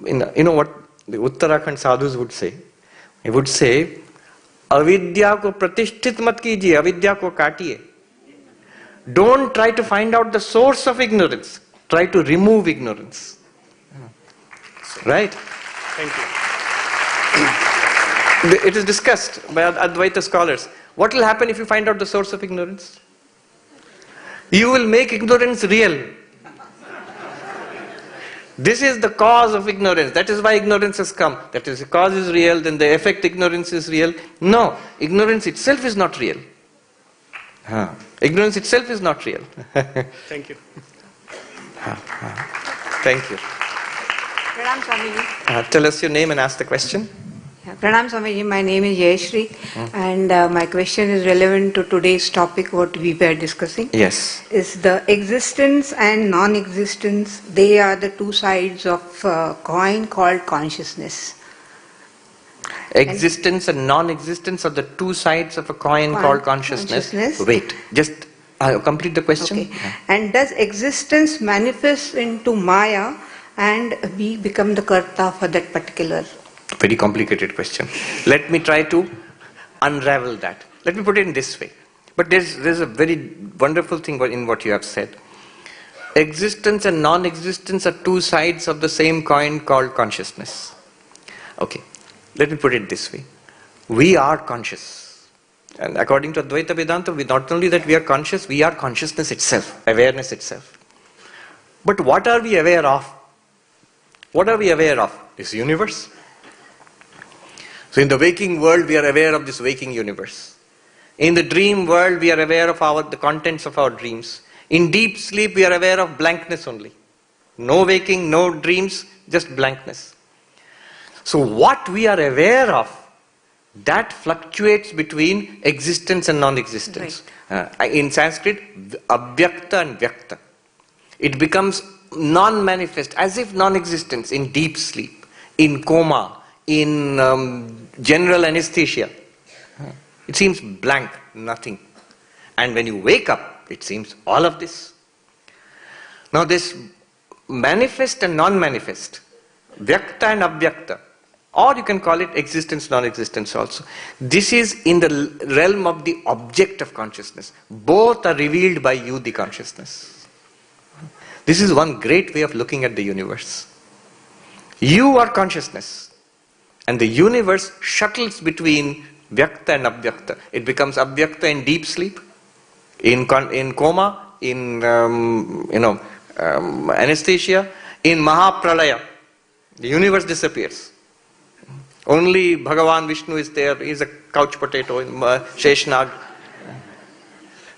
you know what the Uttarakhand sadhus would say? He would say, avidya ko pratishthit mat kijiye, avidya ko kaatiye. Don't try to find out the source of ignorance. Try to remove ignorance. Right? Thank you. It is discussed by Advaita scholars. What will happen if you find out the source of ignorance? You will make ignorance real. This is the cause of ignorance. That is why ignorance has come. That is, the cause is real, then the effect ignorance is real. No, ignorance itself is not real. Ignorance itself is not real. Thank you. Thank you. Pranam Swamiji. Tell us your name and ask the question. Pranam Swamiji, my name is Jayashree, and my question is relevant to today's topic, what we were discussing. Yes. Is the existence and non-existence, they are the two sides of a coin called consciousness. Existence and non-existence are the two sides of a coin called consciousness. Wait, just complete the question. Okay. And does existence manifest into Maya and we become the karta for that particular? Very complicated question. Let me try to unravel that. Let me put it in this way. But there's a very wonderful thing in what you have said. Existence and non-existence are two sides of the same coin called consciousness. Okay. Let me put it this way. We are conscious. And according to Advaita Vedanta, not only that we are conscious, we are consciousness itself, awareness itself. But what are we aware of? What are we aware of? This universe. So in the waking world, we are aware of this waking universe. In the dream world, we are aware of the contents of our dreams. In deep sleep, we are aware of blankness only. No waking, no dreams, just blankness. So what we are aware of, that fluctuates between existence and non-existence. Right. In Sanskrit, abhyakta and vyakta. It becomes non-manifest, as if non-existence in deep sleep, in coma, in general anesthesia. It seems blank, nothing. And when you wake up, it seems all of this. Now this manifest and non-manifest, vyakta and abhyakta, or you can call it existence, non-existence also. This is in the realm of the object of consciousness. Both are revealed by you, the consciousness. This is one great way of looking at the universe. You are consciousness, and the universe shuttles between vyakta and abhyakta. It becomes abhyakta in deep sleep, in coma, in anesthesia, in Mahapralaya. The universe disappears. Only Bhagavan Vishnu is there. He is a couch potato in Sheshnag.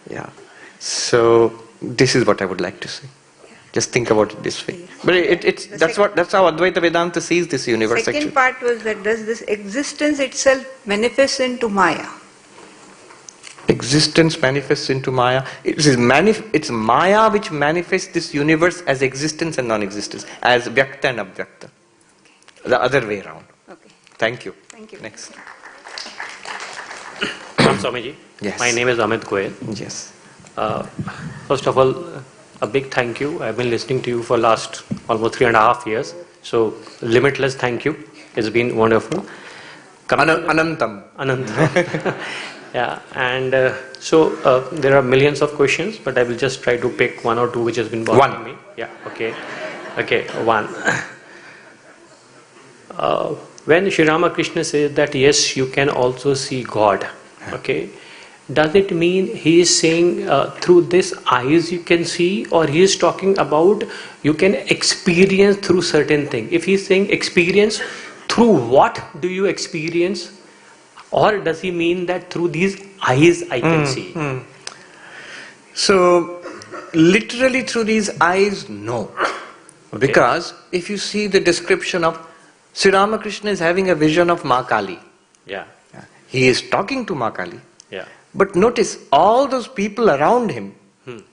Yeah. So this is what I would like to say. Just think about it this way. But that's how Advaita Vedanta sees this universe. Second part was that does this existence itself manifest into Maya? Existence manifests into Maya. It's Maya which manifests this universe as existence and non-existence, as Vyakta and Abhyakta. The other way around. Okay. Thank you. Thank you. Next. Swamiji. Yes. My name is Amit Goyal. Yes. First of all, a big thank you. I've been listening to you for last almost 3.5 years. So, limitless thank you. It's been wonderful. Anantam. Anantam. Yeah, and so there are millions of questions, but I will just try to pick one or two which has been bothering me. Yeah, okay. Okay, one. When Sri Ramakrishna says that yes, you can also see God, okay, does it mean he is saying through this eyes you can see, or he is talking about you can experience through certain thing? If he is saying experience, through what do you experience? Or does he mean that through these eyes I can see? So, literally through these eyes, no. Okay. Because if you see the description of Sri Ramakrishna is having a vision of Ma Kali. Yeah. He is talking to Ma Kali. Yeah. But notice, all those people around him,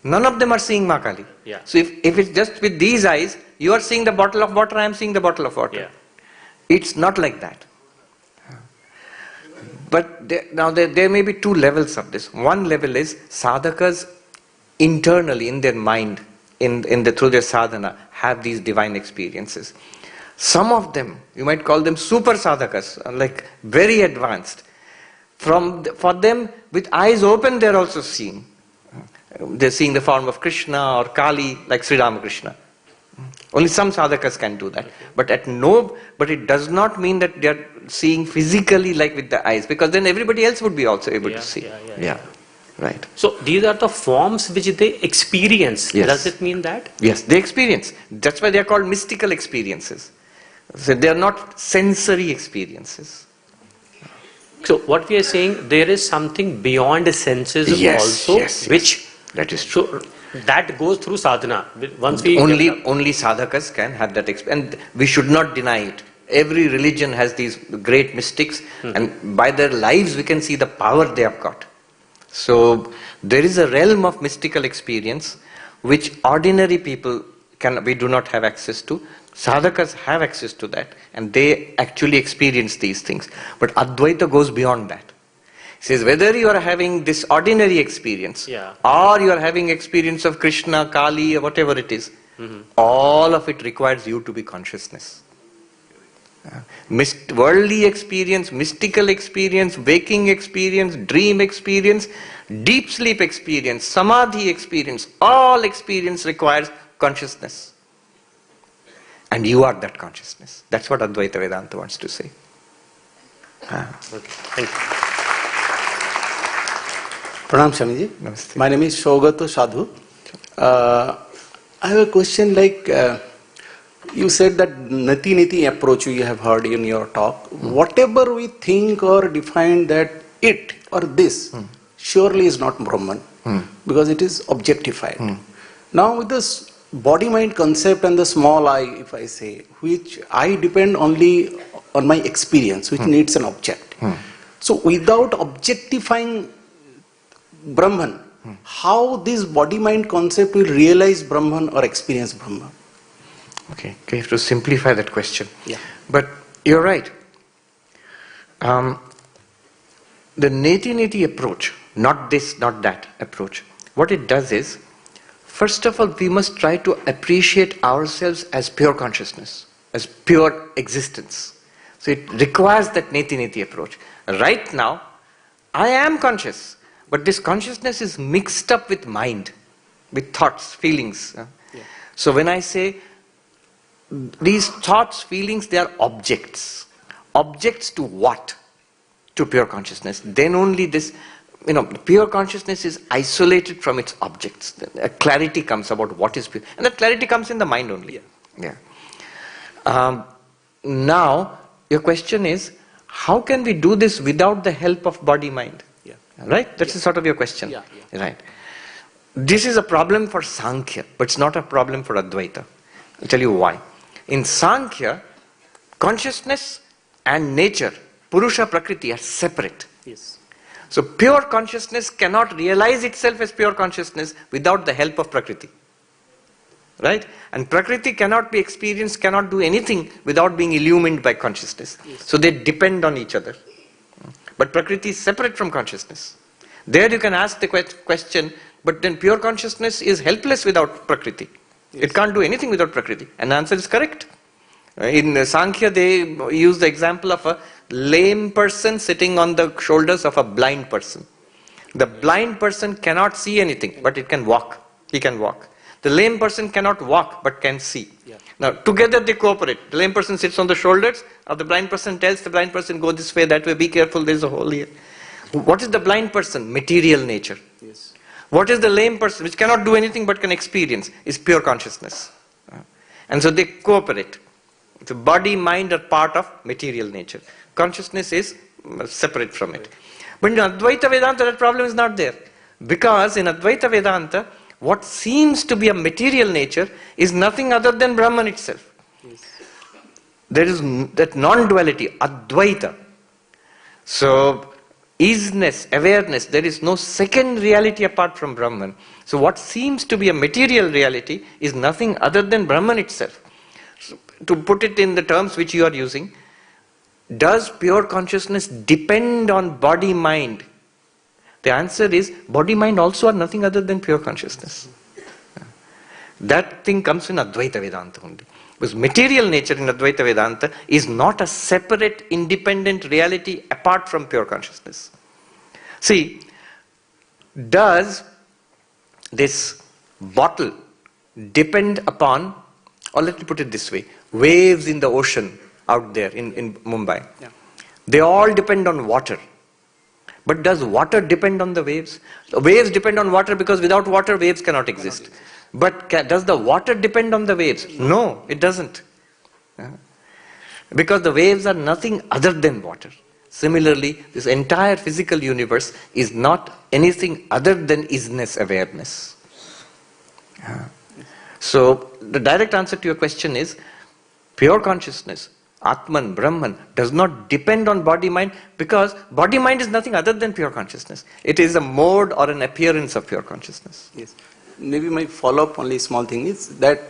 none of them are seeing Ma Kali. Yeah. So if it's just with these eyes, you are seeing the bottle of water, I am seeing the bottle of water. Yeah. It's not like that. But there may be two levels of this. One level is sadhakas internally in their mind, through their sadhana, have these divine experiences. Some of them, you might call them super sadhakas, like very advanced. For them, with eyes open, they're also seeing. They're seeing the form of Krishna or Kali, like Sri Ramakrishna. Only some sadhakas can do that. Okay. But it does not mean that they're seeing physically like with the eyes, because then everybody else would be also able to see. Yeah. Right. So these are the forms which they experience. Yes. Does it mean that? Yes, they experience. That's why they are called mystical experiences. So they are not sensory experiences. So what we are saying, there is something beyond the senses also, which that is true. So that goes through sadhana. Once we only sadhakas can have that experience, and we should not deny it. Every religion has these great mystics, and by their lives we can see the power they have got. So there is a realm of mystical experience which ordinary people we do not have access to. Sadhakas have access to that, and they actually experience these things. But Advaita goes beyond that. It says whether you are having this ordinary experience, or you are having experience of Krishna, Kali, or whatever it is, all of it requires you to be consciousness. Worldly experience, mystical experience, waking experience, dream experience, deep sleep experience, samadhi experience, all experience requires consciousness. And you are that consciousness. That's what Advaita Vedanta wants to say. Okay. Thank you. Pranam Swamiji. Namaste. My name is Shogato Sadhu. I have a question like, you said that nati approach you have heard in your talk. Whatever we think or define that it or this surely is not Brahman because it is objectified. Now with this body-mind concept and the small I, if I say, which I depend only on my experience, which needs an object. So without objectifying Brahman, how this body-mind concept will realize Brahman or experience Brahman? Okay, you have to simplify that question. Yeah. But you're right. The neti approach, not this, not that approach, what it does is, first of all, we must try to appreciate ourselves as pure consciousness, as pure existence. So it requires that neti approach. Right now, I am conscious, but this consciousness is mixed up with mind, with thoughts, feelings. So when I say, these thoughts, feelings, they are objects. Objects to what? To pure consciousness. Then only this, pure consciousness is isolated from its objects. A clarity comes about what is pure. And that clarity comes in the mind only. Now, your question is, how can we do this without the help of body-mind? Right? That's sort of your question. Right. This is a problem for Sankhya, but it's not a problem for Advaita. I'll tell you why. In Sankhya, consciousness and nature, Purusha, Prakriti, are separate. Yes. So pure consciousness cannot realize itself as pure consciousness without the help of Prakriti. Right? And Prakriti cannot be experienced, cannot do anything without being illumined by consciousness. Yes. So they depend on each other. But Prakriti is separate from consciousness. There you can ask the question, but then pure consciousness is helpless without Prakriti. Yes. It can't do anything without Prakriti. And the answer is correct. In Sankhya, they use the example of a lame person sitting on the shoulders of a blind person. The blind person cannot see anything, but it can walk. He can walk. The lame person cannot walk, but can see. Now, together they cooperate. The lame person sits on the shoulders of the blind person, tells the blind person, go this way, that way, be careful, there's a hole here. What is the blind person? Material nature. Yes. What is the lame person, which cannot do anything but can experience, is pure consciousness. And so they cooperate. The body, mind are part of material nature. Consciousness is separate from it. But in Advaita Vedanta, that problem is not there. Because in Advaita Vedanta, what seems to be a material nature is nothing other than Brahman itself. Yes. There is that non-duality, Advaita. So, isness, awareness, there is no second reality apart from Brahman. So what seems to be a material reality is nothing other than Brahman itself. So, to put it in the terms which you are using, does pure consciousness depend on body-mind? The answer is, body-mind also are nothing other than pure consciousness. That thing comes in Advaita Vedanta only. Because material nature in Advaita Vedanta is not a separate, independent reality apart from pure consciousness. See, does this bottle depend upon, or let me put it this way, waves in the ocean out there in Mumbai? Yeah. They all depend on water. But does water depend on the waves? The waves depend on water because without water, waves cannot exist. But does the water depend on the waves? No, it doesn't. Because the waves are nothing other than water. Similarly, this entire physical universe is not anything other than isness awareness. So, the direct answer to your question is, pure consciousness, Atman, Brahman, does not depend on body-mind because body-mind is nothing other than pure consciousness. It is a mode or an appearance of pure consciousness. Yes. Maybe my follow-up only small thing is that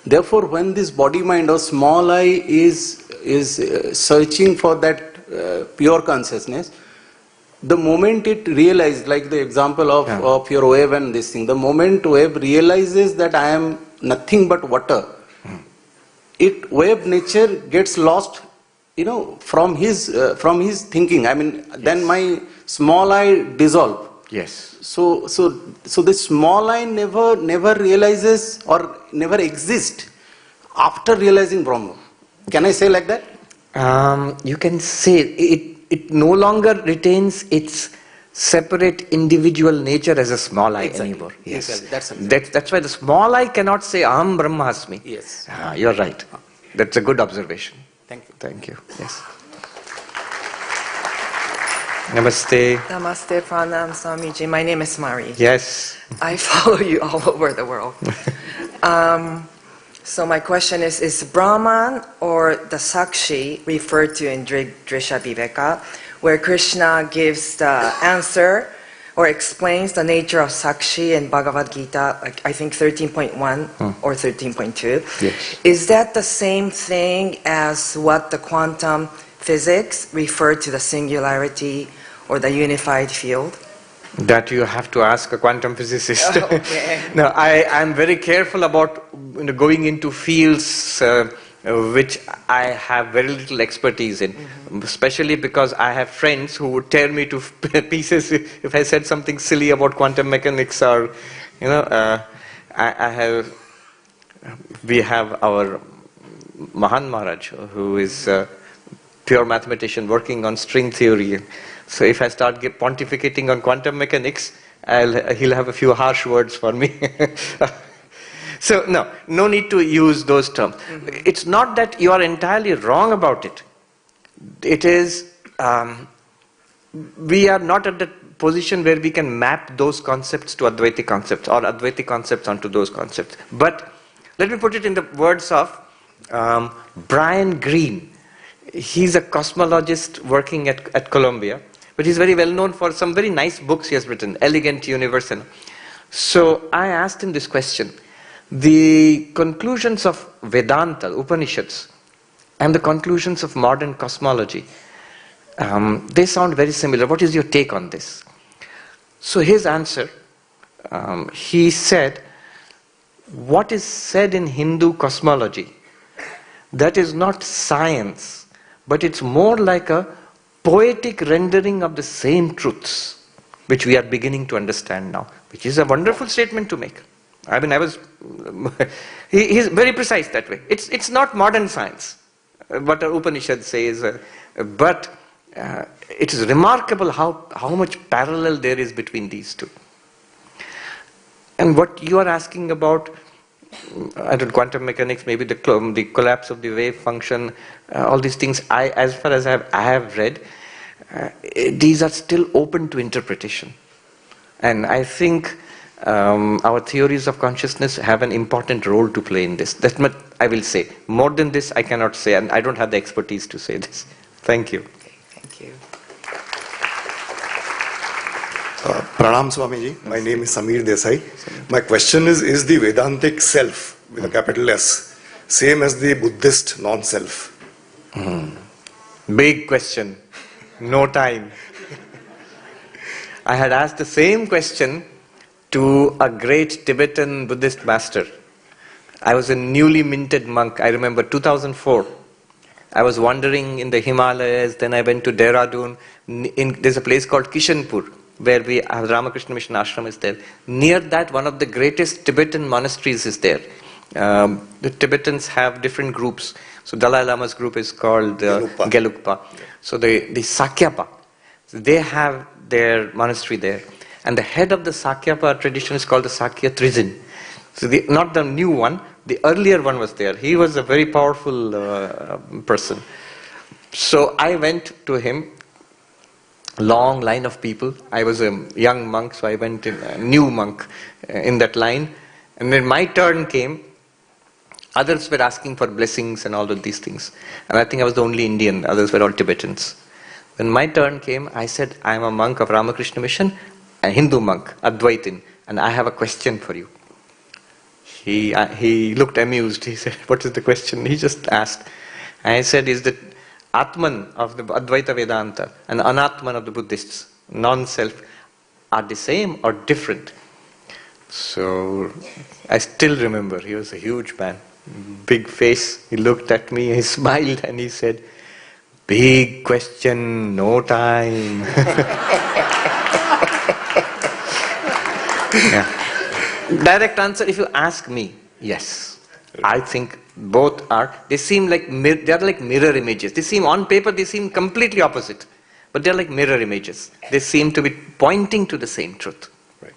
therefore when this body-mind or small I is searching for that pure consciousness, the moment it realizes, like the example of your wave and this thing, the moment wave realizes that I am nothing but water, wave nature gets lost, from his thinking. I mean, then my small I dissolve. Yes. So the small I never realizes or never exists after realizing Brahma. Can I say like that? You can say it no longer retains its separate individual nature as a small I anymore. Yes. Exactly. That's why the small I cannot say Aham Brahmasmi. Yes. You're right. That's a good observation. Thank you. Thank you. Yes. Namaste. Namaste, Pranam, Swamiji. My name is Mari. Yes. I follow you all over the world. So my question is Brahman or the Sakshi referred to in Drisha Viveka, where Krishna gives the answer or explains the nature of Sakshi in Bhagavad Gita, I think 13.1 or 13.2. Yes. Is that the same thing as what the quantum physics referred to the singularity or the unified field? That you have to ask a quantum physicist. Okay. No, I am very careful about going into fields which I have very little expertise in, especially because I have friends who would tear me to pieces if I said something silly about quantum mechanics or, we have our Mahan Maharaj, who is a pure mathematician working on string theory. So if I start pontificating on quantum mechanics, he'll have a few harsh words for me. So no need to use those terms. It's not that you are entirely wrong about it. It is, we are not at the position where we can map those concepts to Advaita concepts or Advaita concepts onto those concepts. But let me put it in the words of Brian Greene. He's a cosmologist working at Columbia. But he's very well known for some very nice books he has written, Elegant Universe. So I asked him this question. The conclusions of Vedanta, Upanishads, and the conclusions of modern cosmology, they sound very similar. What is your take on this? So his answer, he said, what is said in Hindu cosmology, that is not science, but it's more like a poetic rendering of the same truths, which we are beginning to understand now, which is a wonderful statement to make. I mean, he's very precise that way. It's not modern science, what the Upanishad says, but it is remarkable how much parallel there is between these two. And what you are asking about, quantum mechanics, maybe the collapse of the wave function, all these things, as far as I have read, these are still open to interpretation. And I think our theories of consciousness have an important role to play in this. That's what I will say. More than this, I cannot say, and I don't have the expertise to say this. Thank you. Okay, thank you. Pranam Swamiji, my name is Samir Desai. My question is the Vedantic self, with a capital S, same as the Buddhist non-self? Big question. No time. I had asked the same question to a great Tibetan Buddhist master. I was a newly minted monk. I remember 2004. I was wandering in the Himalayas, then I went to Dehradun. There's a place called Kishanpur, where we have Ramakrishna Mission Ashram is there. Near that, one of the greatest Tibetan monasteries is there. The Tibetans have different groups. So Dalai Lama's group is called Gelugpa. So the Sakyapa, they have their monastery there. And the head of the Sakyapa tradition is called the Sakya Trijin. So not the new one, the earlier one was there. He was a very powerful person. So I went to him, long line of people. I was a young monk, so I went in, a new monk in that line. And when my turn came, others were asking for blessings and all of these things. And I think I was the only Indian, others were all Tibetans. When my turn came, I said, I am a monk of Ramakrishna Mission, a Hindu monk, Advaitin, and I have a question for you. He looked amused. He said, what is the question? He just asked. And I said, is the Atman of the Advaita Vedanta and Anatman of the Buddhists, non-self, are the same or different? So I still remember, he was a huge man, big face. He looked at me, he smiled and he said, big question, no time. Yeah. Direct answer, if you ask me, yes. I think both are, they seem like, they are like mirror images. They seem, on paper, they seem completely opposite. But they are like mirror images. They seem to be pointing to the same truth. Right.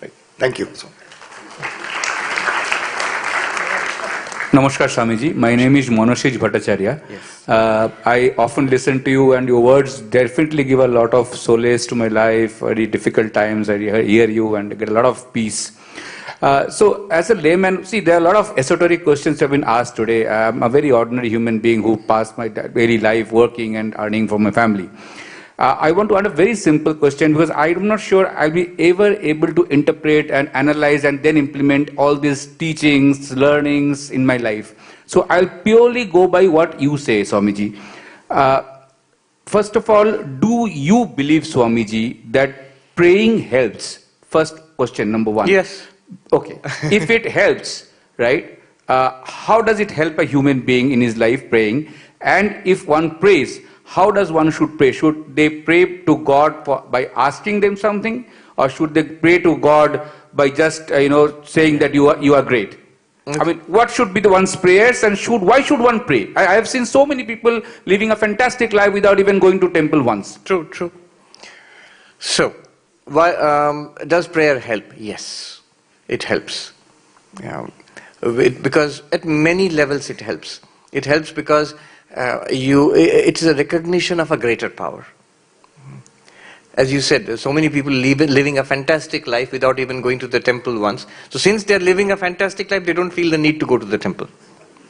Right. Thank you. Namaskar Swamiji, my name is Manashij Bhattacharya. Yes. I often listen to you and your words definitely give a lot of solace to my life. Very difficult times, I hear you and get a lot of peace. So as a layman, see, there are a lot of esoteric questions have been asked today. I'm a very ordinary human being who passed my daily life working and earning for my family. I want to ask a very simple question because I'm not sure I'll be ever able to interpret and analyze and then implement all these teachings, learnings in my life. So I'll purely go by what you say, Swamiji. First of all, do you believe, Swamiji, that praying helps? First question, number one. Yes. Okay. If it helps, right, how does it help a human being in his life praying? And if one prays, how does one should pray? Should they pray to God by asking them something, or should they pray to God by just saying that you are great? Okay. I mean, what should be the one's prayers, and why should one pray? I have seen so many people living a fantastic life without even going to temple once. True, true. So, why does prayer help? Yes, it helps. Yeah. Because at many levels it helps. It helps because it is a recognition of a greater power. As you said, there's so many people living a fantastic life without even going to the temple once. So since they're living a fantastic life, they don't feel the need to go to the temple,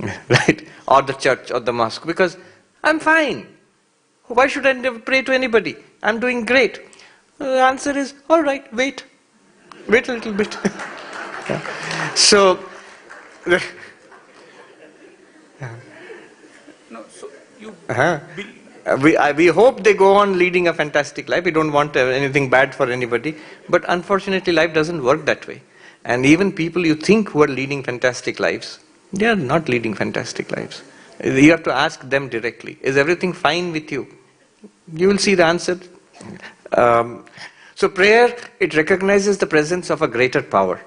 right? Or the church or the mosque, because I'm fine. Why should I never pray to anybody? I'm doing great. The answer is, all right, wait a little bit. So, we hope they go on leading a fantastic life. We don't want anything bad for anybody. But unfortunately, life doesn't work that way. And even people you think who are leading fantastic lives, they are not leading fantastic lives. You have to ask them directly, is everything fine with you? You will see the answer. So prayer, it recognizes the presence of a greater power.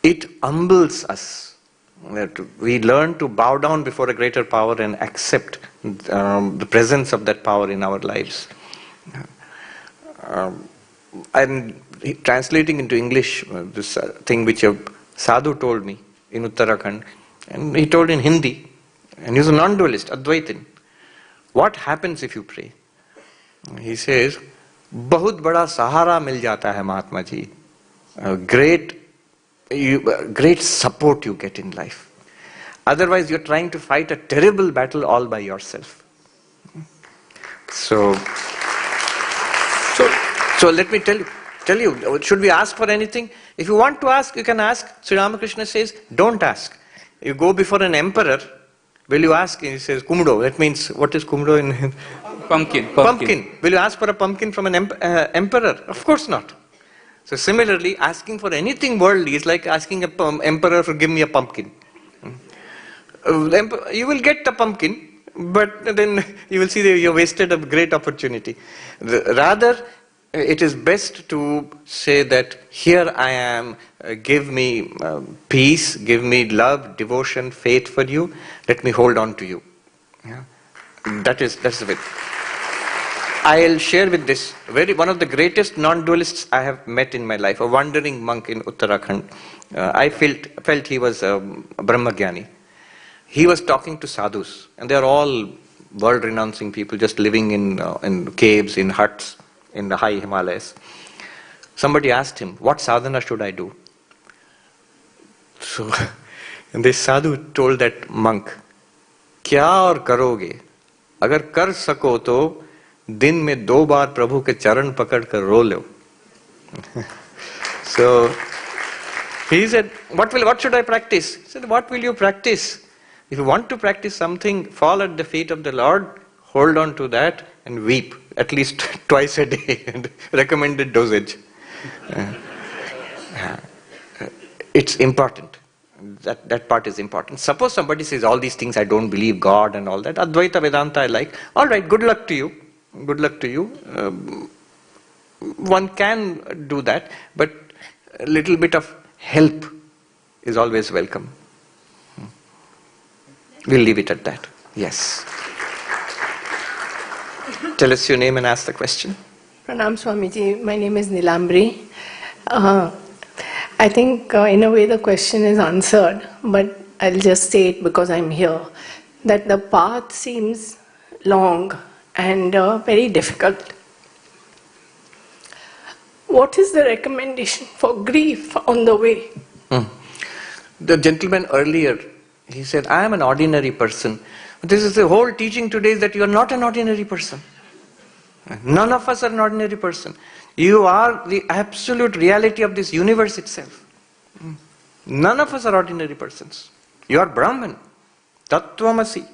It humbles us. We learn to bow down before a greater power and accept the presence of that power in our lives. I'm translating into English this thing which a sadhu told me in Uttarakhand, and he told in Hindi, and he's a non-dualist, Advaitin. What happens if you pray? He says, बहुत बड़ा सहारा मिल जाता है Mahatma ji. Great support you get in life. Otherwise, you're trying to fight a terrible battle all by yourself. So let me tell you, should we ask for anything? If you want to ask, you can ask. Sri Ramakrishna says, don't ask. You go before an emperor Will you ask, he says, kumdo, that means, what is kumdo in? Pumpkin. Will you ask for a pumpkin from an emperor? Of course not. So similarly, asking for anything worldly is like asking an emperor to give me a pumpkin. You will get a pumpkin, but then you will see that you wasted a great opportunity. Rather, it is best to say that here I am, give me peace, give me love, devotion, faith for you, let me hold on to you. Yeah? That's the way. I'll share with this, one of the greatest non-dualists I have met in my life, a wandering monk in Uttarakhand. I felt he was a Brahmagyani. He was talking to sadhus, and they are all world-renouncing people, just living in caves, in huts, in the high Himalayas. Somebody asked him, what sadhana should I do? So, and this sadhu told that monk, kya aur karoge? Agar kar sako to, दिन में 2 बार प्रभु के चरण पकड़ कर रो लो. So he said, what should I practice? He said, what will you practice? If you want to practice something, fall at the feet of the Lord, hold on to that and weep at least twice a day, and recommended dosage. It's important. That part is important. Suppose somebody says all these things, I don't believe God and all that, Advaita Vedanta I like. All right, good luck to you. Good luck to you. One can do that, but a little bit of help is always welcome. We'll leave it at that. Yes. Tell us your name and ask the question. Pranam Swamiji, my name is Nilambri. I think in a way the question is answered, but I'll just say it because I'm here, that the path seems long and very difficult. What is the recommendation for grief on the way? The gentleman earlier, he said, I am an ordinary person. This is the whole teaching today, is that you are not an ordinary person. None of us are an ordinary person. You are the absolute reality of this universe itself. None of us are ordinary persons. You are Brahman. Tattvamasi.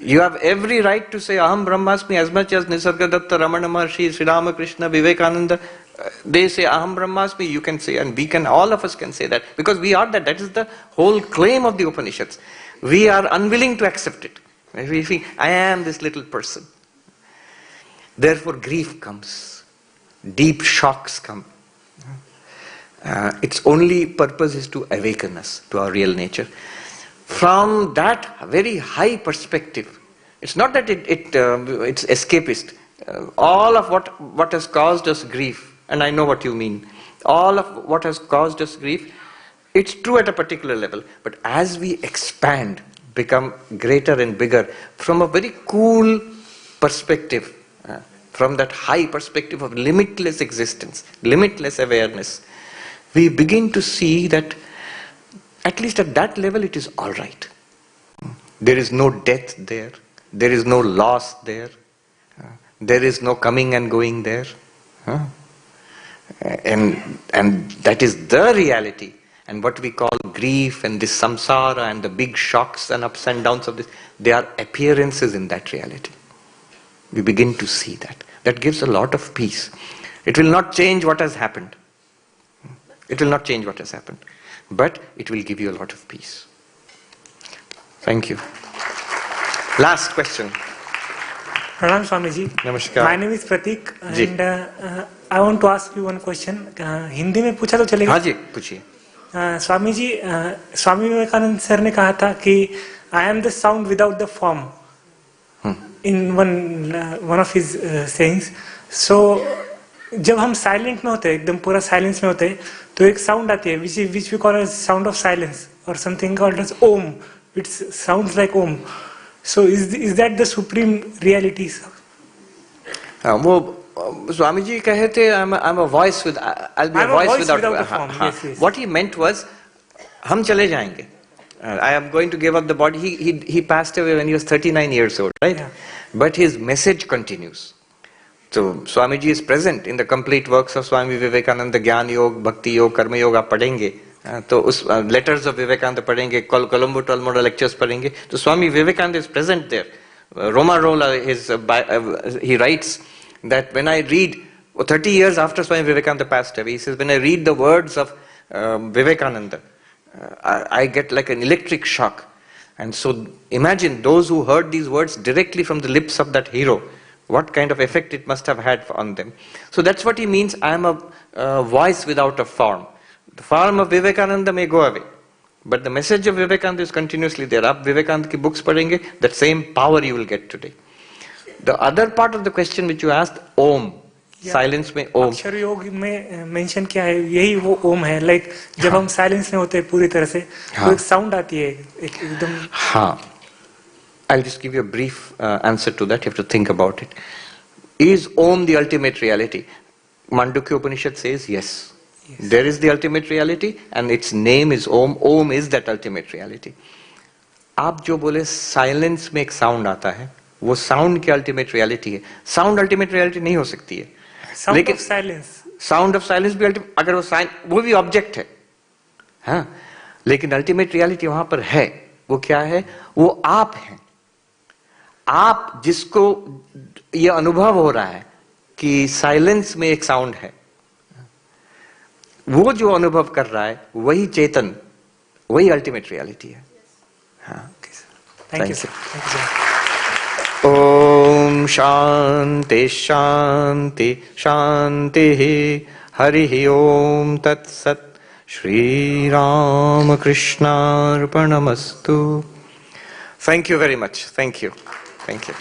You have every right to say Aham Brahmasmi as much as Nisargadatta, Ramana Maharshi, Sri Ramakrishna, Vivekananda. They say Aham Brahmasmi, you can say, and we can, all of us can say that, because we are that. That is the whole claim of the Upanishads. We are unwilling to accept it. We think, I am this little person. Therefore grief comes. Deep shocks come. Its only purpose is to awaken us to our real nature. From that very high perspective, it's not that it's escapist. All of what has caused us grief, and I know what you mean, all of what has caused us grief, it's true at a particular level. But as we expand, become greater and bigger, from a very cool perspective, from that high perspective of limitless existence, limitless awareness, we begin to see that at least at that level it is all right. There is no death there. There is no loss there. There is no coming and going there. And that is the reality. And what we call grief and this samsara and the big shocks and ups and downs of this, they are appearances in that reality. We begin to see that. That gives a lot of peace. It will not change what has happened. It will not change what has happened. But it will give you a lot of peace. Thank you. Last question. Pranam Swamiji. Namaskar. My name is Pratik, and I want to ask you one question. Hindi में पूछा तो चलेगा? हाँ जी, पूछिए. Swami ji, Swami Vivekananda sir ने कहा था कि I am the sound without the form. In one of his sayings. So जब हम साइलेंट में होते हैं, एकदम पूरा साइलेंस में होते हैं, तो एक साउंड आती है which we call as sound of silence or something called as om. It sounds like om. So is that the supreme reality? वो स्वामी जी कहे थे I'm a voice with, I'll be a voice without a form. Yes. What he meant was हम चले जाएंगे. I am going to give up the body. He passed away when he was 39 years old, right? Yeah. But his message continues. So Swamiji is present in the complete works of Swami Vivekananda, Gyan Yoga, Bhakti Yoga, Karma Yoga, आप पढ़ेंगे तो उस letters of Vivekananda पढ़ेंगे, Colombo टोलमोडा lectures पढ़ेंगे, तो Swami Vivekananda is present there. Roma Rolla, he writes that when I read, 30 years after Swami Vivekananda passed away, he says, when I read the words of Vivekananda, I get like an electric shock. And so imagine those who heard these words directly from the lips of that hero, what kind of effect it must have had on them. So that's what he means, I am a voice without a form. The form of Vivekananda may go away, but the message of Vivekananda is continuously there. Aap Vivekananda ki books padhenge, that same power you will get today. The other part of the question which you asked, Om. Silence में ओम. अक्षर योग में mention किया है, यही वो ओम है. Like जब हम साइलेंस में होते हैं पूरी तरह से, तो एक साउंड आती है एकदम. हाँ. I'll just give you a brief answer to that. You have to think about it. Is Om the ultimate reality? Mandukya Upanishad says yes. There is the ultimate reality, and its name is Om. Om is that ultimate reality. आप जो बोले silence में एक sound आता है, वो sound की ultimate reality है. साउंड अल्टीमेट रियलिटी नहीं हो सकती है. Sound of silence. Sound of silence भी अगर वो भी ऑब्जेक्ट है, हाँ, लेकिन अल्टीमेट रियलिटी वहां पर है. वो क्या है? वो आप हैं. आप जिसको ये अनुभव हो रहा है कि साइलेंस में एक साउंड है, वो जो अनुभव कर रहा है वही चेतन, वही अल्टीमेट रियलिटी है. हाँ, थैंक यू. ओम शांति शांति शांति. हरि ओम तत्सत्. Shri Ram कृष्णार्पणमस्तु. Thank you very much. Thank you. Thank you.